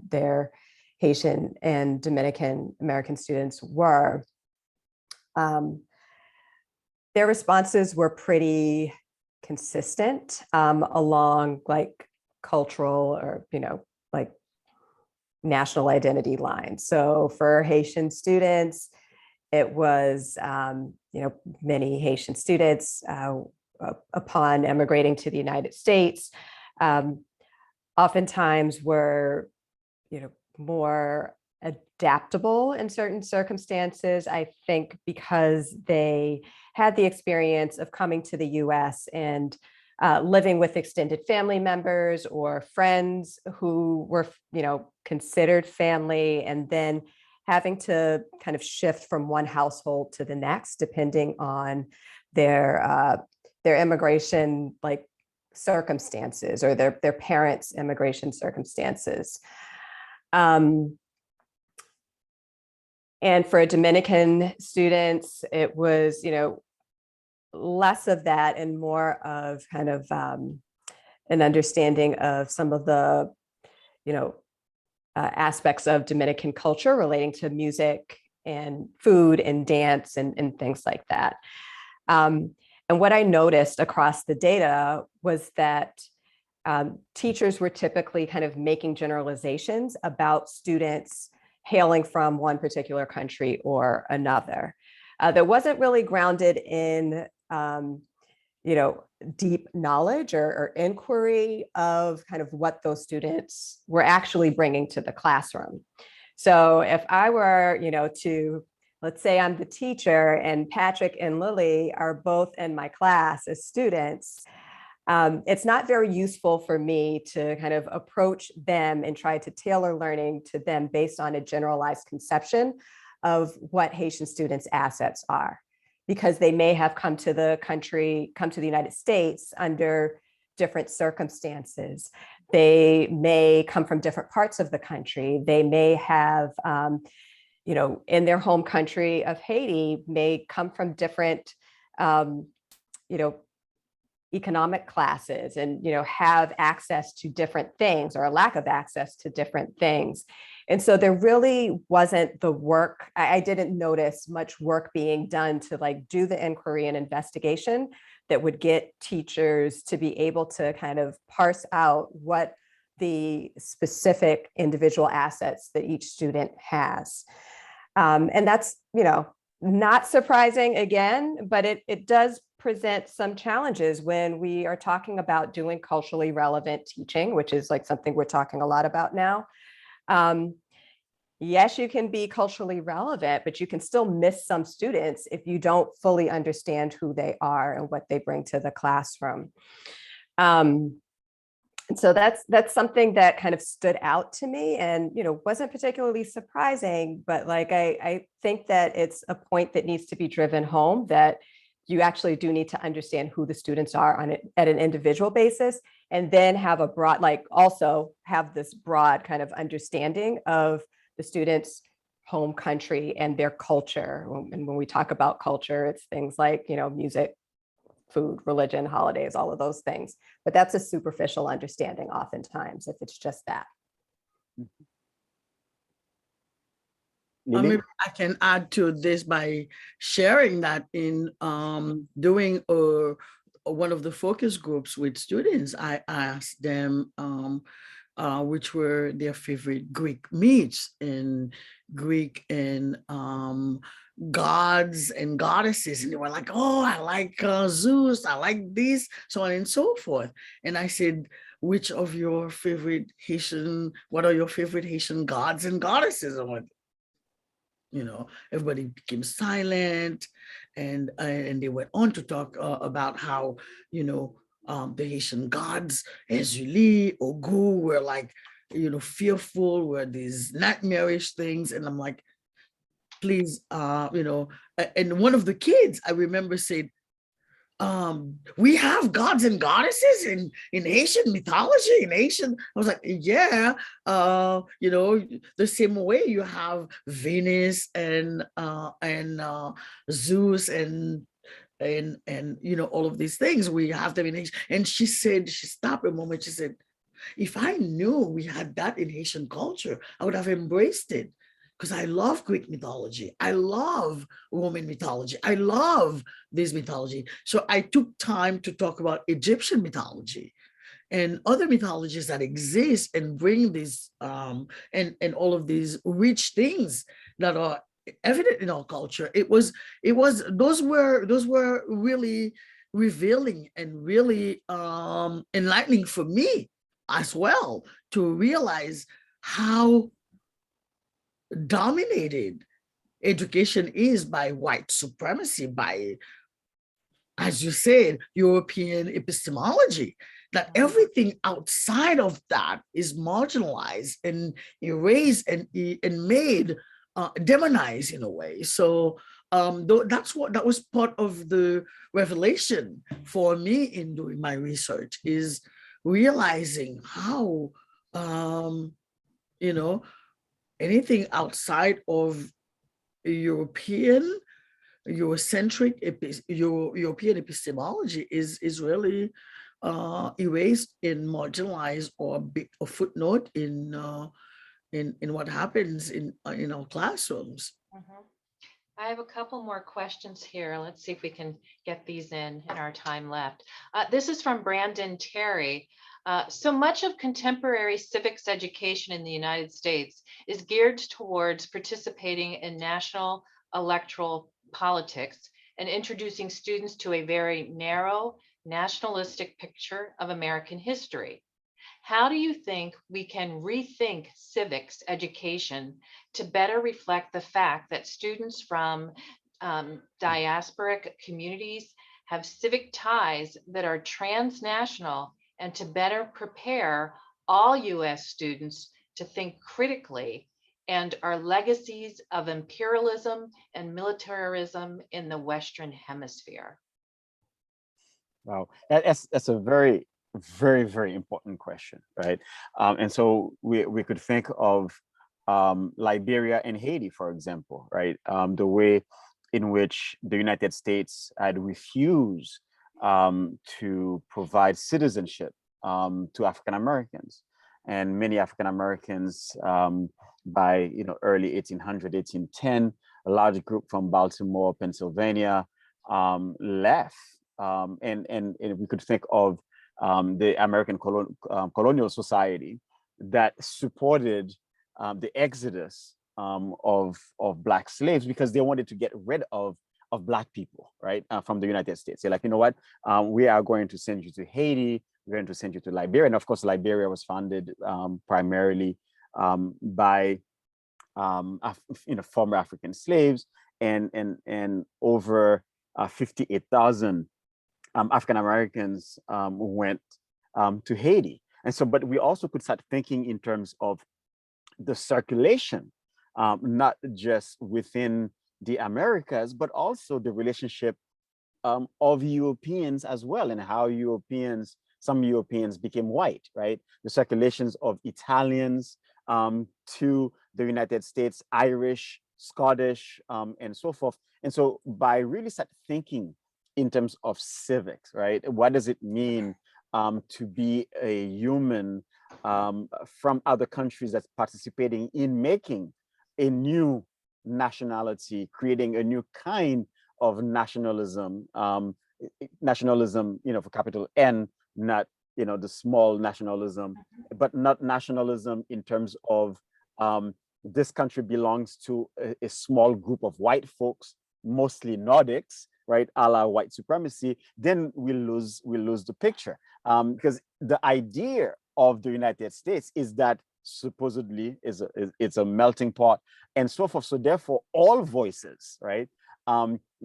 their Haitian and Dominican American students were. Their responses were pretty consistent along like cultural or, like national identity lines. So for Haitian students, it was, many Haitian students upon emigrating to the United States, oftentimes were, more adaptable in certain circumstances, I think, because they had the experience of coming to the US and living with extended family members or friends who were, considered family, and then having to kind of shift from one household to the next, depending on their immigration like circumstances or their parents' immigration circumstances. And for Dominican students, it was, less of that and more of kind of an understanding of some of the, aspects of Dominican culture relating to music and food and dance and things like that. And what I noticed across the data was that teachers were typically kind of making generalizations about students hailing from one particular country or another. That wasn't really grounded in, deep knowledge or inquiry of kind of what those students were actually bringing to the classroom. So if I were, let's say I'm the teacher and Patrick and Lily are both in my class as students, it's not very useful for me to kind of approach them and try to tailor learning to them based on a generalized conception of what Haitian students' assets are, because they may have come to the United States under different circumstances. They may come from different parts of the country. They may have, in their home country of Haiti, may come from different, economic classes and, have access to different things or a lack of access to different things. And so there really wasn't the work. I didn't notice much work being done to like do the inquiry and investigation that would get teachers to be able to kind of parse out what the specific individual assets that each student has. And that's, not surprising again, but it does present some challenges when we are talking about doing culturally relevant teaching, which is like something we're talking a lot about now. Yes, you can be culturally relevant, but you can still miss some students if you don't fully understand who they are and what they bring to the classroom. And so that's something that kind of stood out to me and, wasn't particularly surprising, but like, I think that it's a point that needs to be driven home, that you actually do need to understand who the students are at an individual basis, and then have a broad, like also have this broad kind of understanding of the students' home country and their culture. And when we talk about culture, it's things like, music, food, religion, holidays, all of those things. But that's a superficial understanding oftentimes if it's just that. Lily? Maybe I can add to this by sharing that in doing one of the focus groups with students, I asked them which were their favorite Greek myths and Greek and gods and goddesses. And they were like, oh, I like Zeus, I like this, so on and so forth. And I said, which of your favorite Haitian, what are your favorite Haitian gods and goddesses? And everybody became silent, and they went on to talk about how, the Haitian gods, Ezuli, Ogu, were like, fearful, were these nightmarish things. And I'm like, please, and one of the kids I remember said, we have gods and goddesses in Haitian mythology, in Haitian. I was like, yeah, the same way you have Venus and Zeus and all of these things, we have them in Haitian. And she said, she stopped a moment, she said, if I knew we had that in Haitian culture, I would have embraced it. Because I love Greek mythology. I love Roman mythology. I love this mythology. So I took time to talk about Egyptian mythology and other mythologies that exist, and bring these and all of these rich things that are evident in our culture. Those were really revealing and really enlightening for me as well, to realize how dominated education is by white supremacy, by, as you said, European epistemology, that everything outside of that is marginalized and erased and made demonized in a way. So that was part of the revelation for me in doing my research, is realizing how anything outside of European, Eurocentric, European epistemology is really erased and marginalized, or a footnote in what happens in our classrooms. Mhm. I have a couple more questions here. Let's see if we can get these in our time left. This is from Brandon Terry. So much of contemporary civics education in the United States is geared towards participating in national electoral politics and introducing students to a very narrow nationalistic picture of American history. How do you think we can rethink civics education to better reflect the fact that students from diasporic communities have civic ties that are transnational, and to better prepare all US students to think critically and our legacies of imperialism and militarism in the Western Hemisphere? Wow, that's a very, very, very important question, right? And so we could think of Liberia and Haiti, for example, right? The way in which the United States had refused to provide citizenship to African Americans. And many African Americans by early 1800, 1810, a large group from Baltimore, Pennsylvania left. And we could think of the American colonial society that supported the exodus of Black slaves because they wanted to get rid of Black people, right, from the United States. They're like, you know what, we are going to send you to Haiti, we're going to send you to Liberia. And of course, Liberia was founded primarily by former African slaves, and over 58,000 African Americans went to Haiti. And so, but we also could start thinking in terms of the circulation, not just within the Americas, but also the relationship of Europeans as well, and how some Europeans became white, right? The circulations of Italians to the United States, Irish, Scottish, and so forth. And so by really start thinking in terms of civics, right? What does it mean to be a human from other countries that's participating in making a new nationality, creating a new kind of nationalism, nationalism, for capital N, not, the small nationalism, but not nationalism in terms of this country belongs to a small group of white folks, mostly Nordics, right, a la white supremacy. Then we lose the picture, because the idea of the United States is that supposedly it's a melting pot and so forth. So therefore, all voices, right,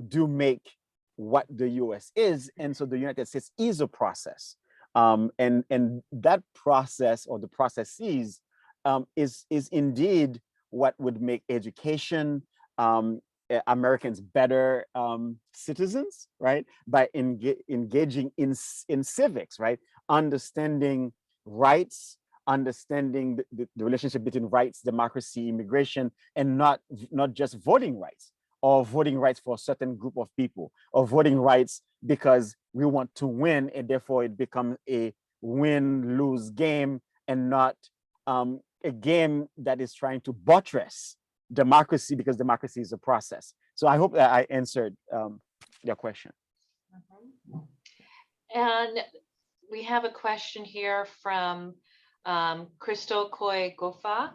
do make what the US is, and so the United States is a process, and that process, or the processes, is indeed what would make education, Americans better citizens, right? By engaging in civics, right? Understanding rights, understanding the relationship between rights, democracy, immigration, and not just voting rights, or voting rights for a certain group of people, or voting rights because we want to win, and therefore it becomes a win-lose game, and not a game that is trying to buttress democracy, because democracy is a process. So I hope that I answered your question. And we have a question here from Crystal Koy Gofa.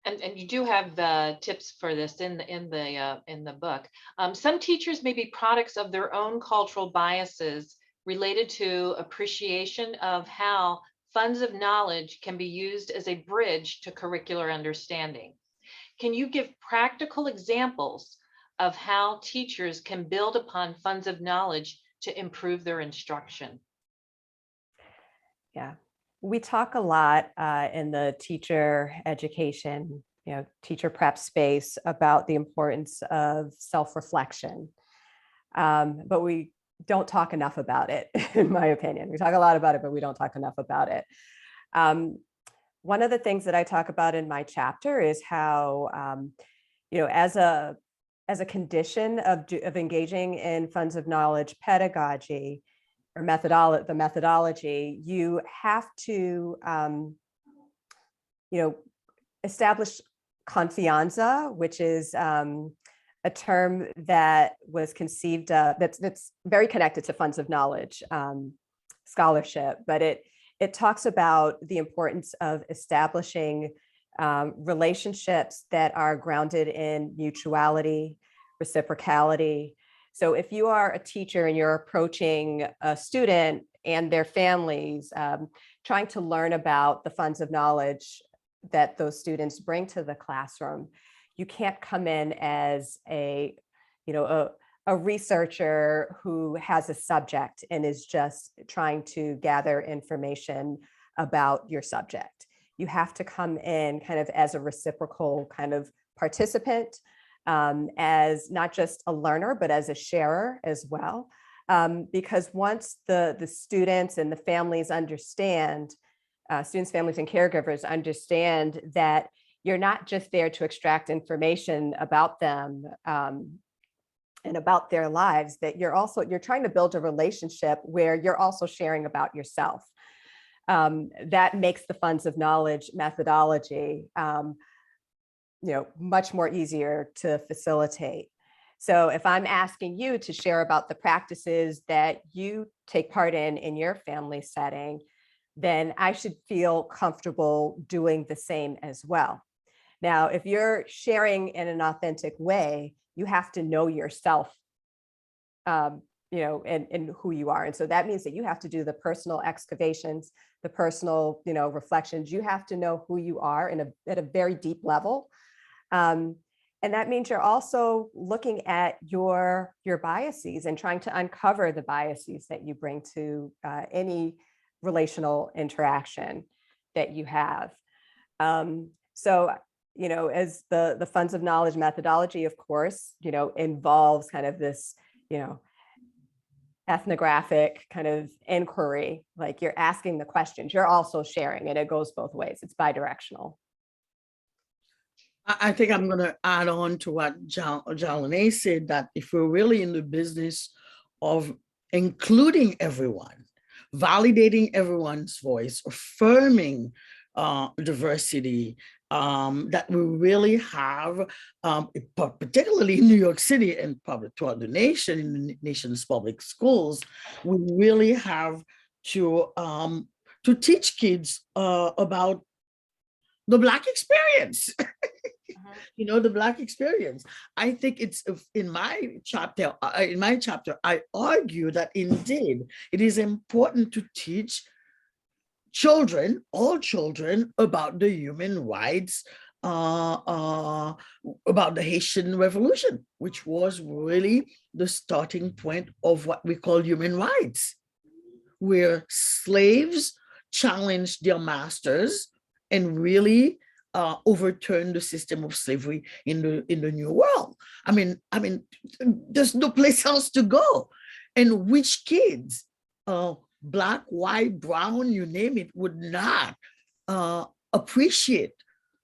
And you do have the tips for this in the book. Some teachers may be products of their own cultural biases related to appreciation of how funds of knowledge can be used as a bridge to curricular understanding. Can you give practical examples of how teachers can build upon funds of knowledge to improve their instruction? Yeah, we talk a lot in the teacher education, teacher prep space about the importance of self-reflection, but we don't talk enough about it, in my opinion. We talk a lot about it, but we don't talk enough about it. One of the things that I talk about in my chapter is how, as a condition of engaging in funds of knowledge pedagogy, or the methodology, you have to, establish confianza, which is a term that was conceived, that's very connected to funds of knowledge scholarship, but it talks about the importance of establishing relationships that are grounded in mutuality, reciprocality. So if you are a teacher and you're approaching a student and their families, trying to learn about the funds of knowledge that those students bring to the classroom, you can't come in as a researcher who has a subject and is just trying to gather information about your subject. You have to come in kind of as a reciprocal kind of participant, as not just a learner, but as a sharer as well. Because once the students and the families understand, students, families, and caregivers understand that you're not just there to extract information about them, and about their lives, that you're trying to build a relationship where you're also sharing about yourself. That makes the funds of knowledge methodology, much more easier to facilitate. So if I'm asking you to share about the practices that you take part in your family setting, then I should feel comfortable doing the same as well. Now, if you're sharing in an authentic way, you have to know yourself, and who you are. And so that means that you have to do the personal excavations, the personal, reflections. You have to know who you are at a very deep level. And that means you're also looking at your biases and trying to uncover the biases that you bring to any relational interaction that you have. So, as the funds of knowledge methodology, of course, involves kind of this, ethnographic kind of inquiry, like you're asking the questions, you're also sharing, and it goes both ways. It's bidirectional. I think I'm going to add on to what Jalene said, that if we're really in the business of including everyone, validating everyone's voice, affirming diversity, that we really have, particularly in New York City and probably throughout the nation, in the nation's public schools, we really have to teach kids about the Black experience. The Black experience. I think it's in my chapter. I argue that indeed it is important to teach children, all children, about the human rights, about the Haitian Revolution, which was really the starting point of what we call human rights, where slaves challenged their masters and really overturned the system of slavery in the New World. I mean, there's no place else to go. And which kids, Black, white, brown, you name it, would not appreciate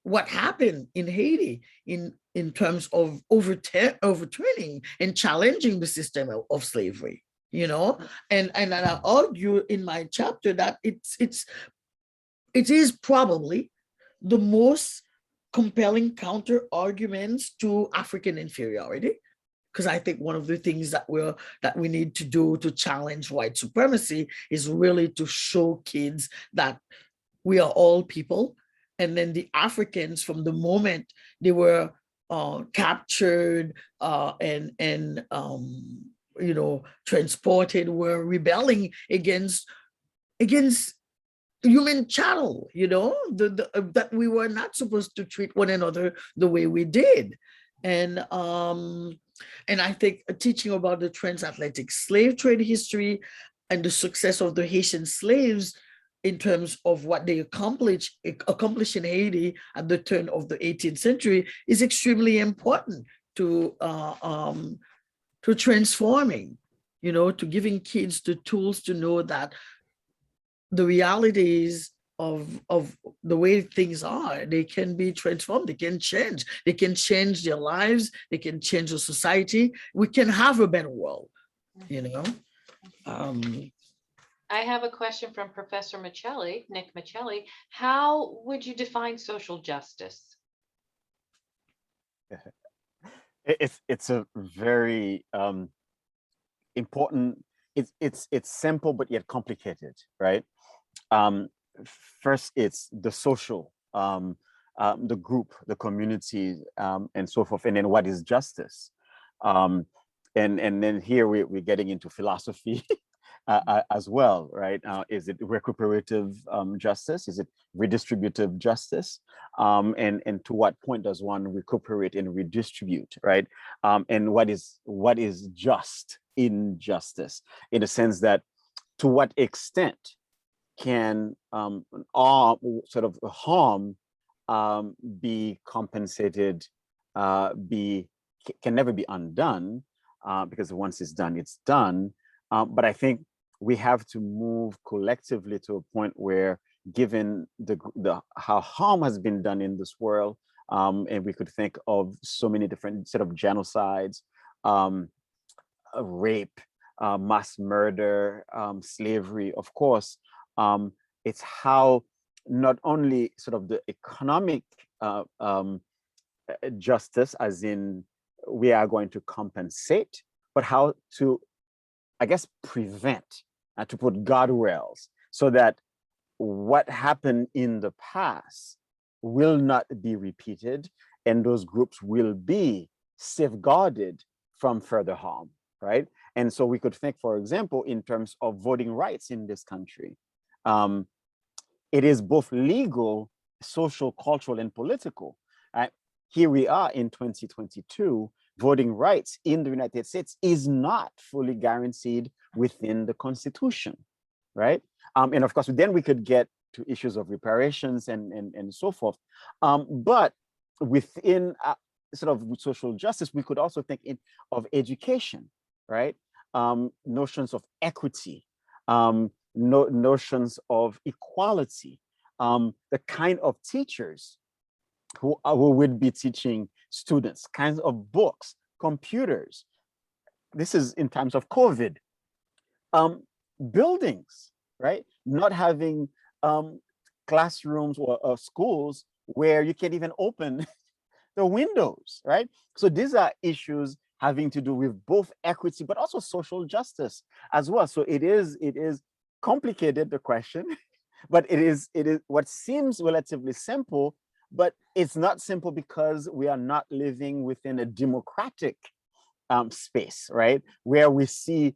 what happened in Haiti in terms of overturning and challenging the system of slavery, And I argue in my chapter that it is probably the most compelling counter arguments to African inferiority, because I think one of the things that we need to do to challenge white supremacy is really to show kids that we are all people, and then the Africans, from the moment they were captured and transported, were rebelling against human chattel, that we were not supposed to treat one another the way we did. And I think teaching about the transatlantic slave trade history and the success of the Haitian slaves in terms of what they accomplished in Haiti at the turn of the 18th century is extremely important to transforming, to giving kids the tools to know that the realities of the way things are, they can be transformed, they can change their lives, they can change the society. We can have a better world, I have a question from Professor Nick Michelli. How would you define social justice? It's a very important, it's simple but yet complicated, right? First, it's the social, the group, the community, and so forth. And then what is justice? And then here we're getting into philosophy as well, right? Is it recuperative justice? Is it redistributive justice? And to what point does one recuperate and redistribute, right? And what is just in justice, in the sense that to what extent can sort of harm be compensated, can never be undone, because once it's done, it's done. But I think we have to move collectively to a point where, given how harm has been done in this world, and we could think of so many different sort of genocides, rape, mass murder, slavery. Of course, it's how not only sort of the economic justice, as in we are going to compensate, but how to, I guess, prevent and to put guardrails so that what happened in the past will not be repeated, and those groups will be safeguarded from further harm, right? And so we could think, for example, in terms of voting rights in this country. It is both legal, social, cultural, and political. Here we are in 2022, voting rights in the United States is not fully guaranteed within the Constitution, right? And of course, then we could get to issues of reparations and so forth. But within sort of social justice, we could also think of education, right? Notions of equity, notions of equality, the kind of teachers who would be teaching students, kinds of books, computers. This is in times of COVID. Buildings, right? Not having classrooms or schools where you can't even open the windows, right? So these are issues having to do with both equity, but also social justice as well. So it is complicated, the question, but it is what seems relatively simple, but it's not simple because we are not living within a democratic space, right? Where we see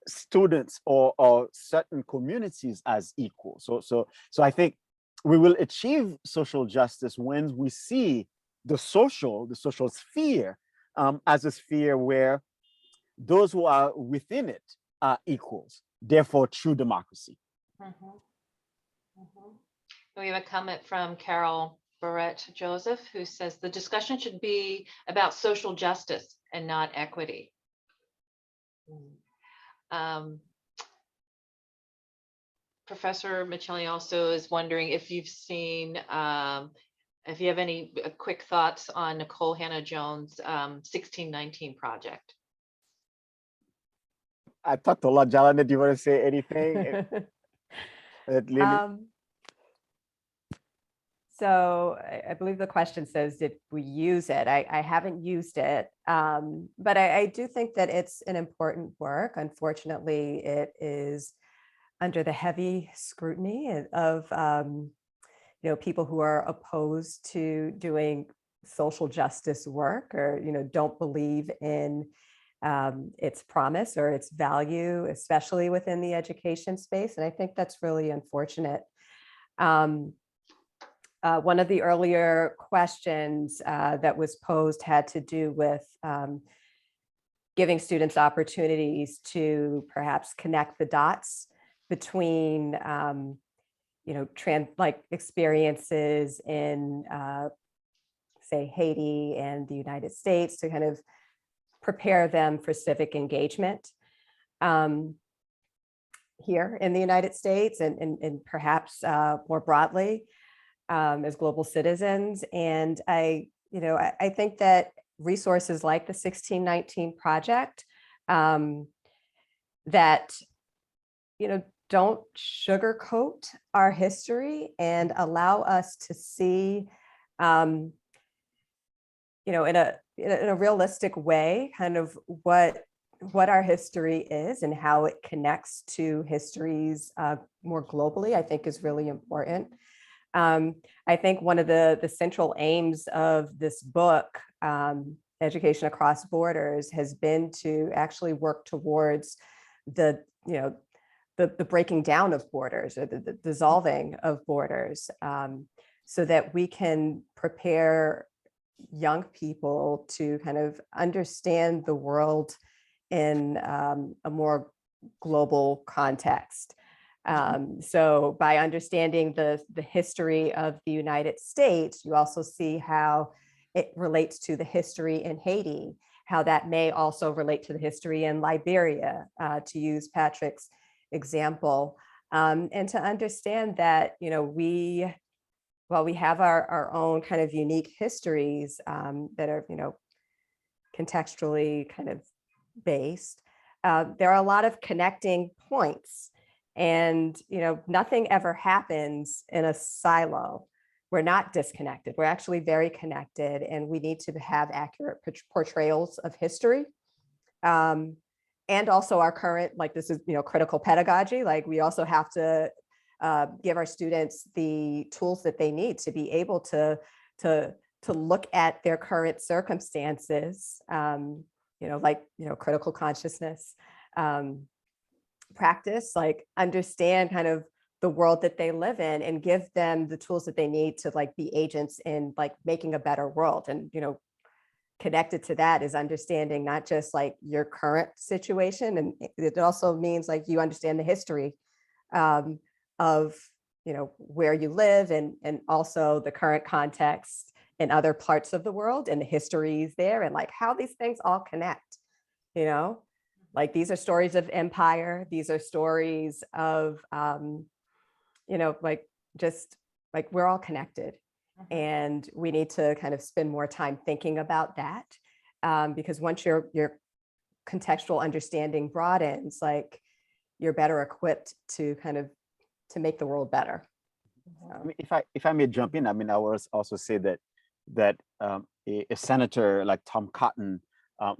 students or certain communities as equal. So I think we will achieve social justice when we see the social sphere as a sphere where those who are within it are equals, therefore true democracy. We have a comment from Carol Barrett Joseph, who says the discussion should be about social justice and not equity. Professor Michelli also is wondering if you've seen, if you have any quick thoughts on Nicole Hannah-Jones' 1619 project. I talked a lot. Jalene, do you want to say anything? Lily? So I believe the question says, did we use it? I haven't used it, but I do think that it's an important work. Unfortunately, it is under the heavy scrutiny of people who are opposed to doing social justice work, or don't believe in its promise or its value, especially within the education space. And I think that's really unfortunate. One of the earlier questions that was posed had to do with giving students opportunities to perhaps connect the dots between experiences in say Haiti and the United States, to kind of prepare them for civic engagement here in the United States and perhaps more broadly as global citizens. And I think that resources like the 1619 project that don't sugarcoat our history and allow us to see in a realistic way kind of what our history is and how it connects to histories more globally, I think is really important. I think one of the central aims of this book, Education Across Borders, has been to actually work towards the breaking down of borders, or the dissolving of borders, so that we can prepare young people to kind of understand the world in a more global context. So by understanding the history of the United States, you also see how it relates to the history in Haiti, how that may also relate to the history in Liberia, to use Patrick's example, and to understand that, we have our own kind of unique histories that are, contextually kind of based, there are a lot of connecting points. And, nothing ever happens in a silo. We're not disconnected. We're actually very connected, and we need to have accurate portrayals of history. And also our current, like this is, critical pedagogy. Like we also have to give our students the tools that they need to be able to look at their current circumstances, critical consciousness practice, like understand kind of the world that they live in and give them the tools that they need to like be agents in like making a better world. And, connected to that is understanding not just like your current situation, and it also means like you understand the history of where you live, and also the current context in other parts of the world and the histories there, and like how these things all connect. Like these are stories of empire, these are stories of just like we're all connected. And we need to kind of spend more time thinking about that, because once your contextual understanding broadens, like you're better equipped to kind of to make the world better. I mean, if I may jump in, I mean, I will also say that a senator like Tom Cotton,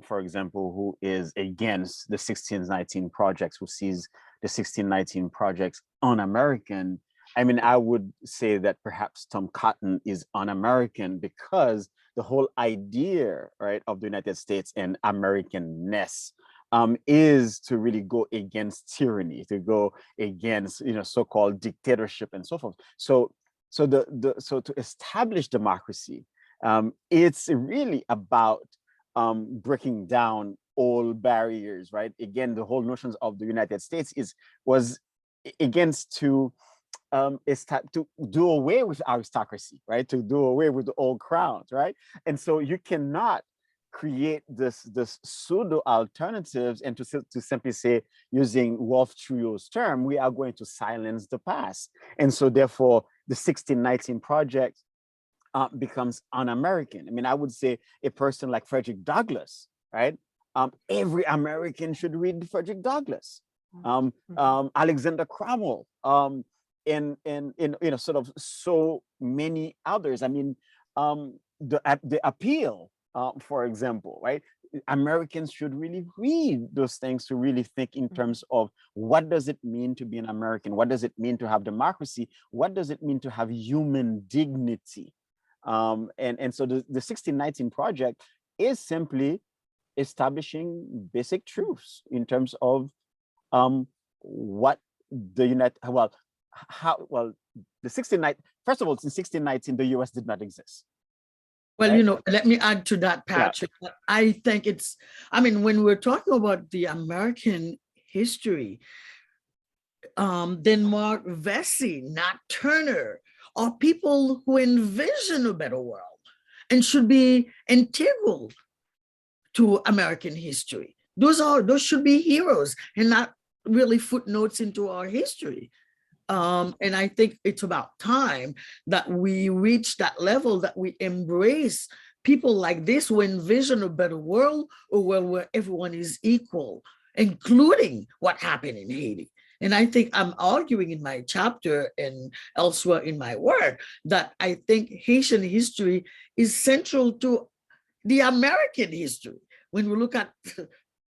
for example, who is against the 1619 projects, who sees the 1619 projects un-American. I mean, I would say that perhaps Tom Cotton is un-American because the whole idea, right, of the United States and Americanness is to really go against tyranny, to go against, so-called dictatorship and so forth. So to establish democracy, it's really about breaking down all barriers, right? Again, the whole notions of the United States was against to do away with aristocracy, right? To do away with the old crowns, right? And so you cannot create this pseudo alternatives and to simply say, using Wolf Trio's term, we are going to silence the past. And so therefore the 1619 project becomes un-American. I mean, I would say a person like Frederick Douglass, right? Every American should read Frederick Douglass. Alexander Crummell, and sort of so many others. I mean, the appeal, for example, right? Americans should really read those things to really think in terms of what does it mean to be an American? What does it mean to have democracy? What does it mean to have human dignity? And so the 1619 project is simply establishing basic truths in terms of what the the 1619, first of all, in 1619, the US did not exist. Well, right? let me add to that, Patrick. Yeah. I think when we're talking about the American history, Denmark Vesey, Nat Turner, are people who envision a better world and should be integral to American history. Those should be heroes and not really footnotes into our history. And I think it's about time that we reach that level, that we embrace people like this who envision a better world, or world where everyone is equal, including what happened in Haiti. And I think I'm arguing in my chapter and elsewhere in my work that I think Haitian history is central to the American history. When we look at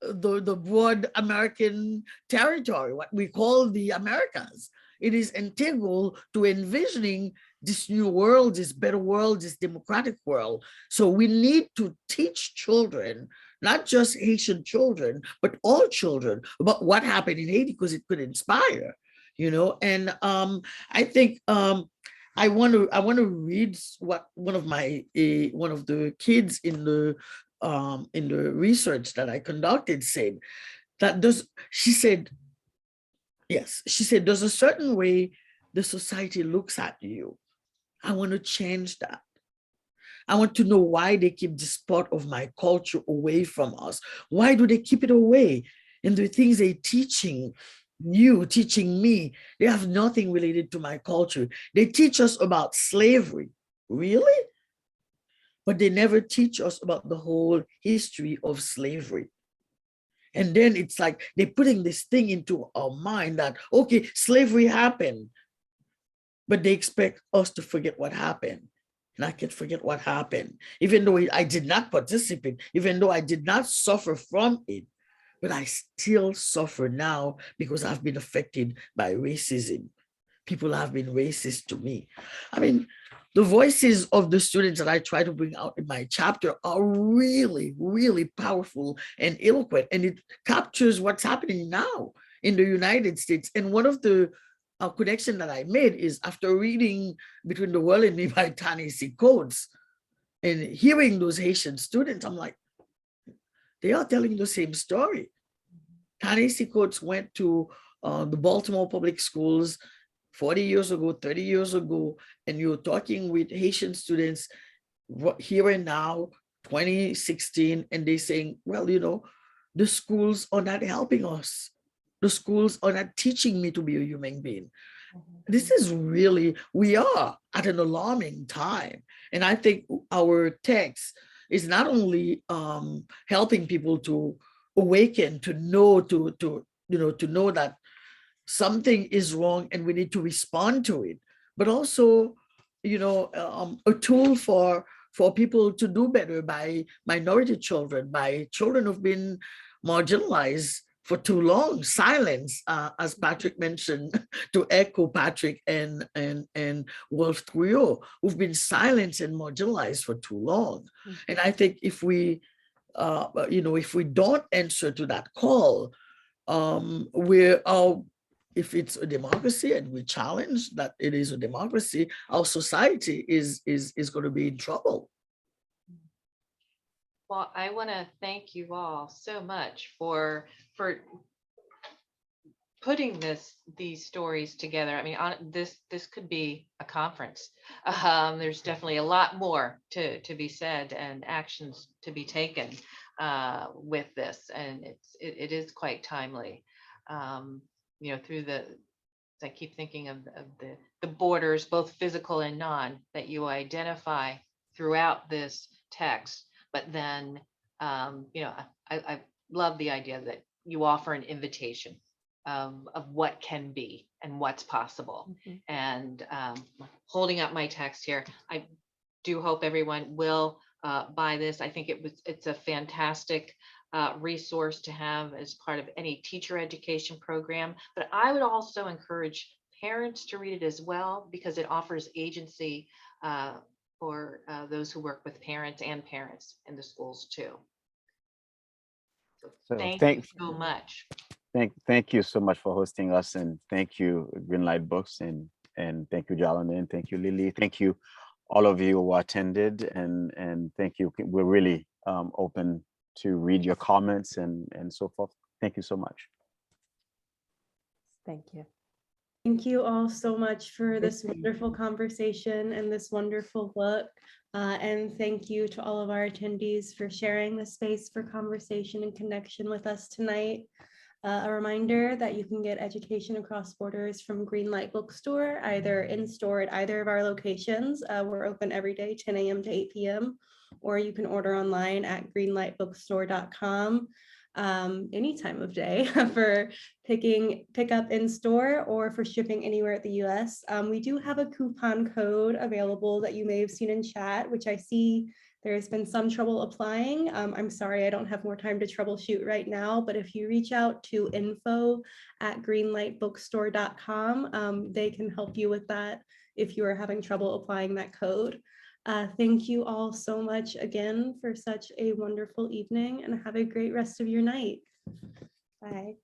the broad American territory, what we call the Americas, it is integral to envisioning this new world, this better world, this democratic world. So we need to teach children, not just Haitian children, but all children, about what happened in Haiti, because it could inspire, And I think I want to read what one of the kids in the research that I conducted said. She said, there's a certain way the society looks at you. I want to change that. I want to know why they keep this part of my culture away from us. Why do they keep it away? And the things they're teaching me, they have nothing related to my culture. They teach us about slavery. Really? But they never teach us about the whole history of slavery. And then it's like they're putting this thing into our mind that, okay, slavery happened, but they expect us to forget what happened. And I can't forget what happened, even though I did not participate, even though I did not suffer from it, but I still suffer now because I've been affected by racism. People have been racist to me. I mean, the voices of the students that I try to bring out in my chapter are really, really powerful and eloquent, and it captures what's happening now in the United States. And one of the connection that I made is after reading Between the World and Me by Ta-Nehisi Coates and hearing those Haitian students, I'm like, they are telling the same story. Ta-Nehisi Coates went to the Baltimore public schools 40 years ago, 30 years ago, and you're talking with Haitian students here and now, 2016, and they're saying, well, you know, the schools are not helping us. The schools are not teaching me to be a human being. This is really, we are at an alarming time. And I think our text is not only helping people to awaken, to know, to know that something is wrong and we need to respond to it, but also, you know, a tool for people to do better by minority children, by children who've been marginalized for too long, silence, as Patrick mentioned, to echo Patrick and Wolf Trio, who've been silenced and marginalized for too long. And I think if we, you know, if we don't answer to that call, if it's a democracy and we challenge that it is a democracy, our society is going to be in trouble. Well, I want to thank you all so much for putting these stories together. I mean, this could be a conference. There's definitely a lot more to be said and actions to be taken with this, and it is quite timely. You know, through I keep thinking of the borders, both physical and non, that you identify throughout this text. But then, you know, I love the idea that you offer an invitation of what can be and what's possible. And holding up my text here, I do hope everyone will buy this. I think it's a fantastic resource to have as part of any teacher education program. But I would also encourage parents to read it as well, because it offers agency for those who work with parents and parents in the schools too. So thank you so much. Thank you so much for hosting us, and thank you Greenlight Books, and thank you Jalene, and thank you Lily, thank you all of you who attended, and thank you. We're really open to read your comments and so forth. Thank you so much. Thank you. Thank you all so much for this wonderful conversation and this wonderful book. And thank you to all of our attendees for sharing the space for conversation and connection with us tonight. A reminder that you can get Education Across Borders from Greenlight Bookstore, either in store at either of our locations. We're open every day, 10 a.m. to 8 p.m. Or you can order online at greenlightbookstore.com any time of day for pick up in store or for shipping anywhere at the US. We do have a coupon code available that you may have seen in chat, which I see there's been some trouble applying. I'm sorry, I don't have more time to troubleshoot right now, but if you reach out to info@greenlightbookstore.com, they can help you with that if you are having trouble applying that code. Thank you all so much again for such a wonderful evening, and have a great rest of your night. Bye.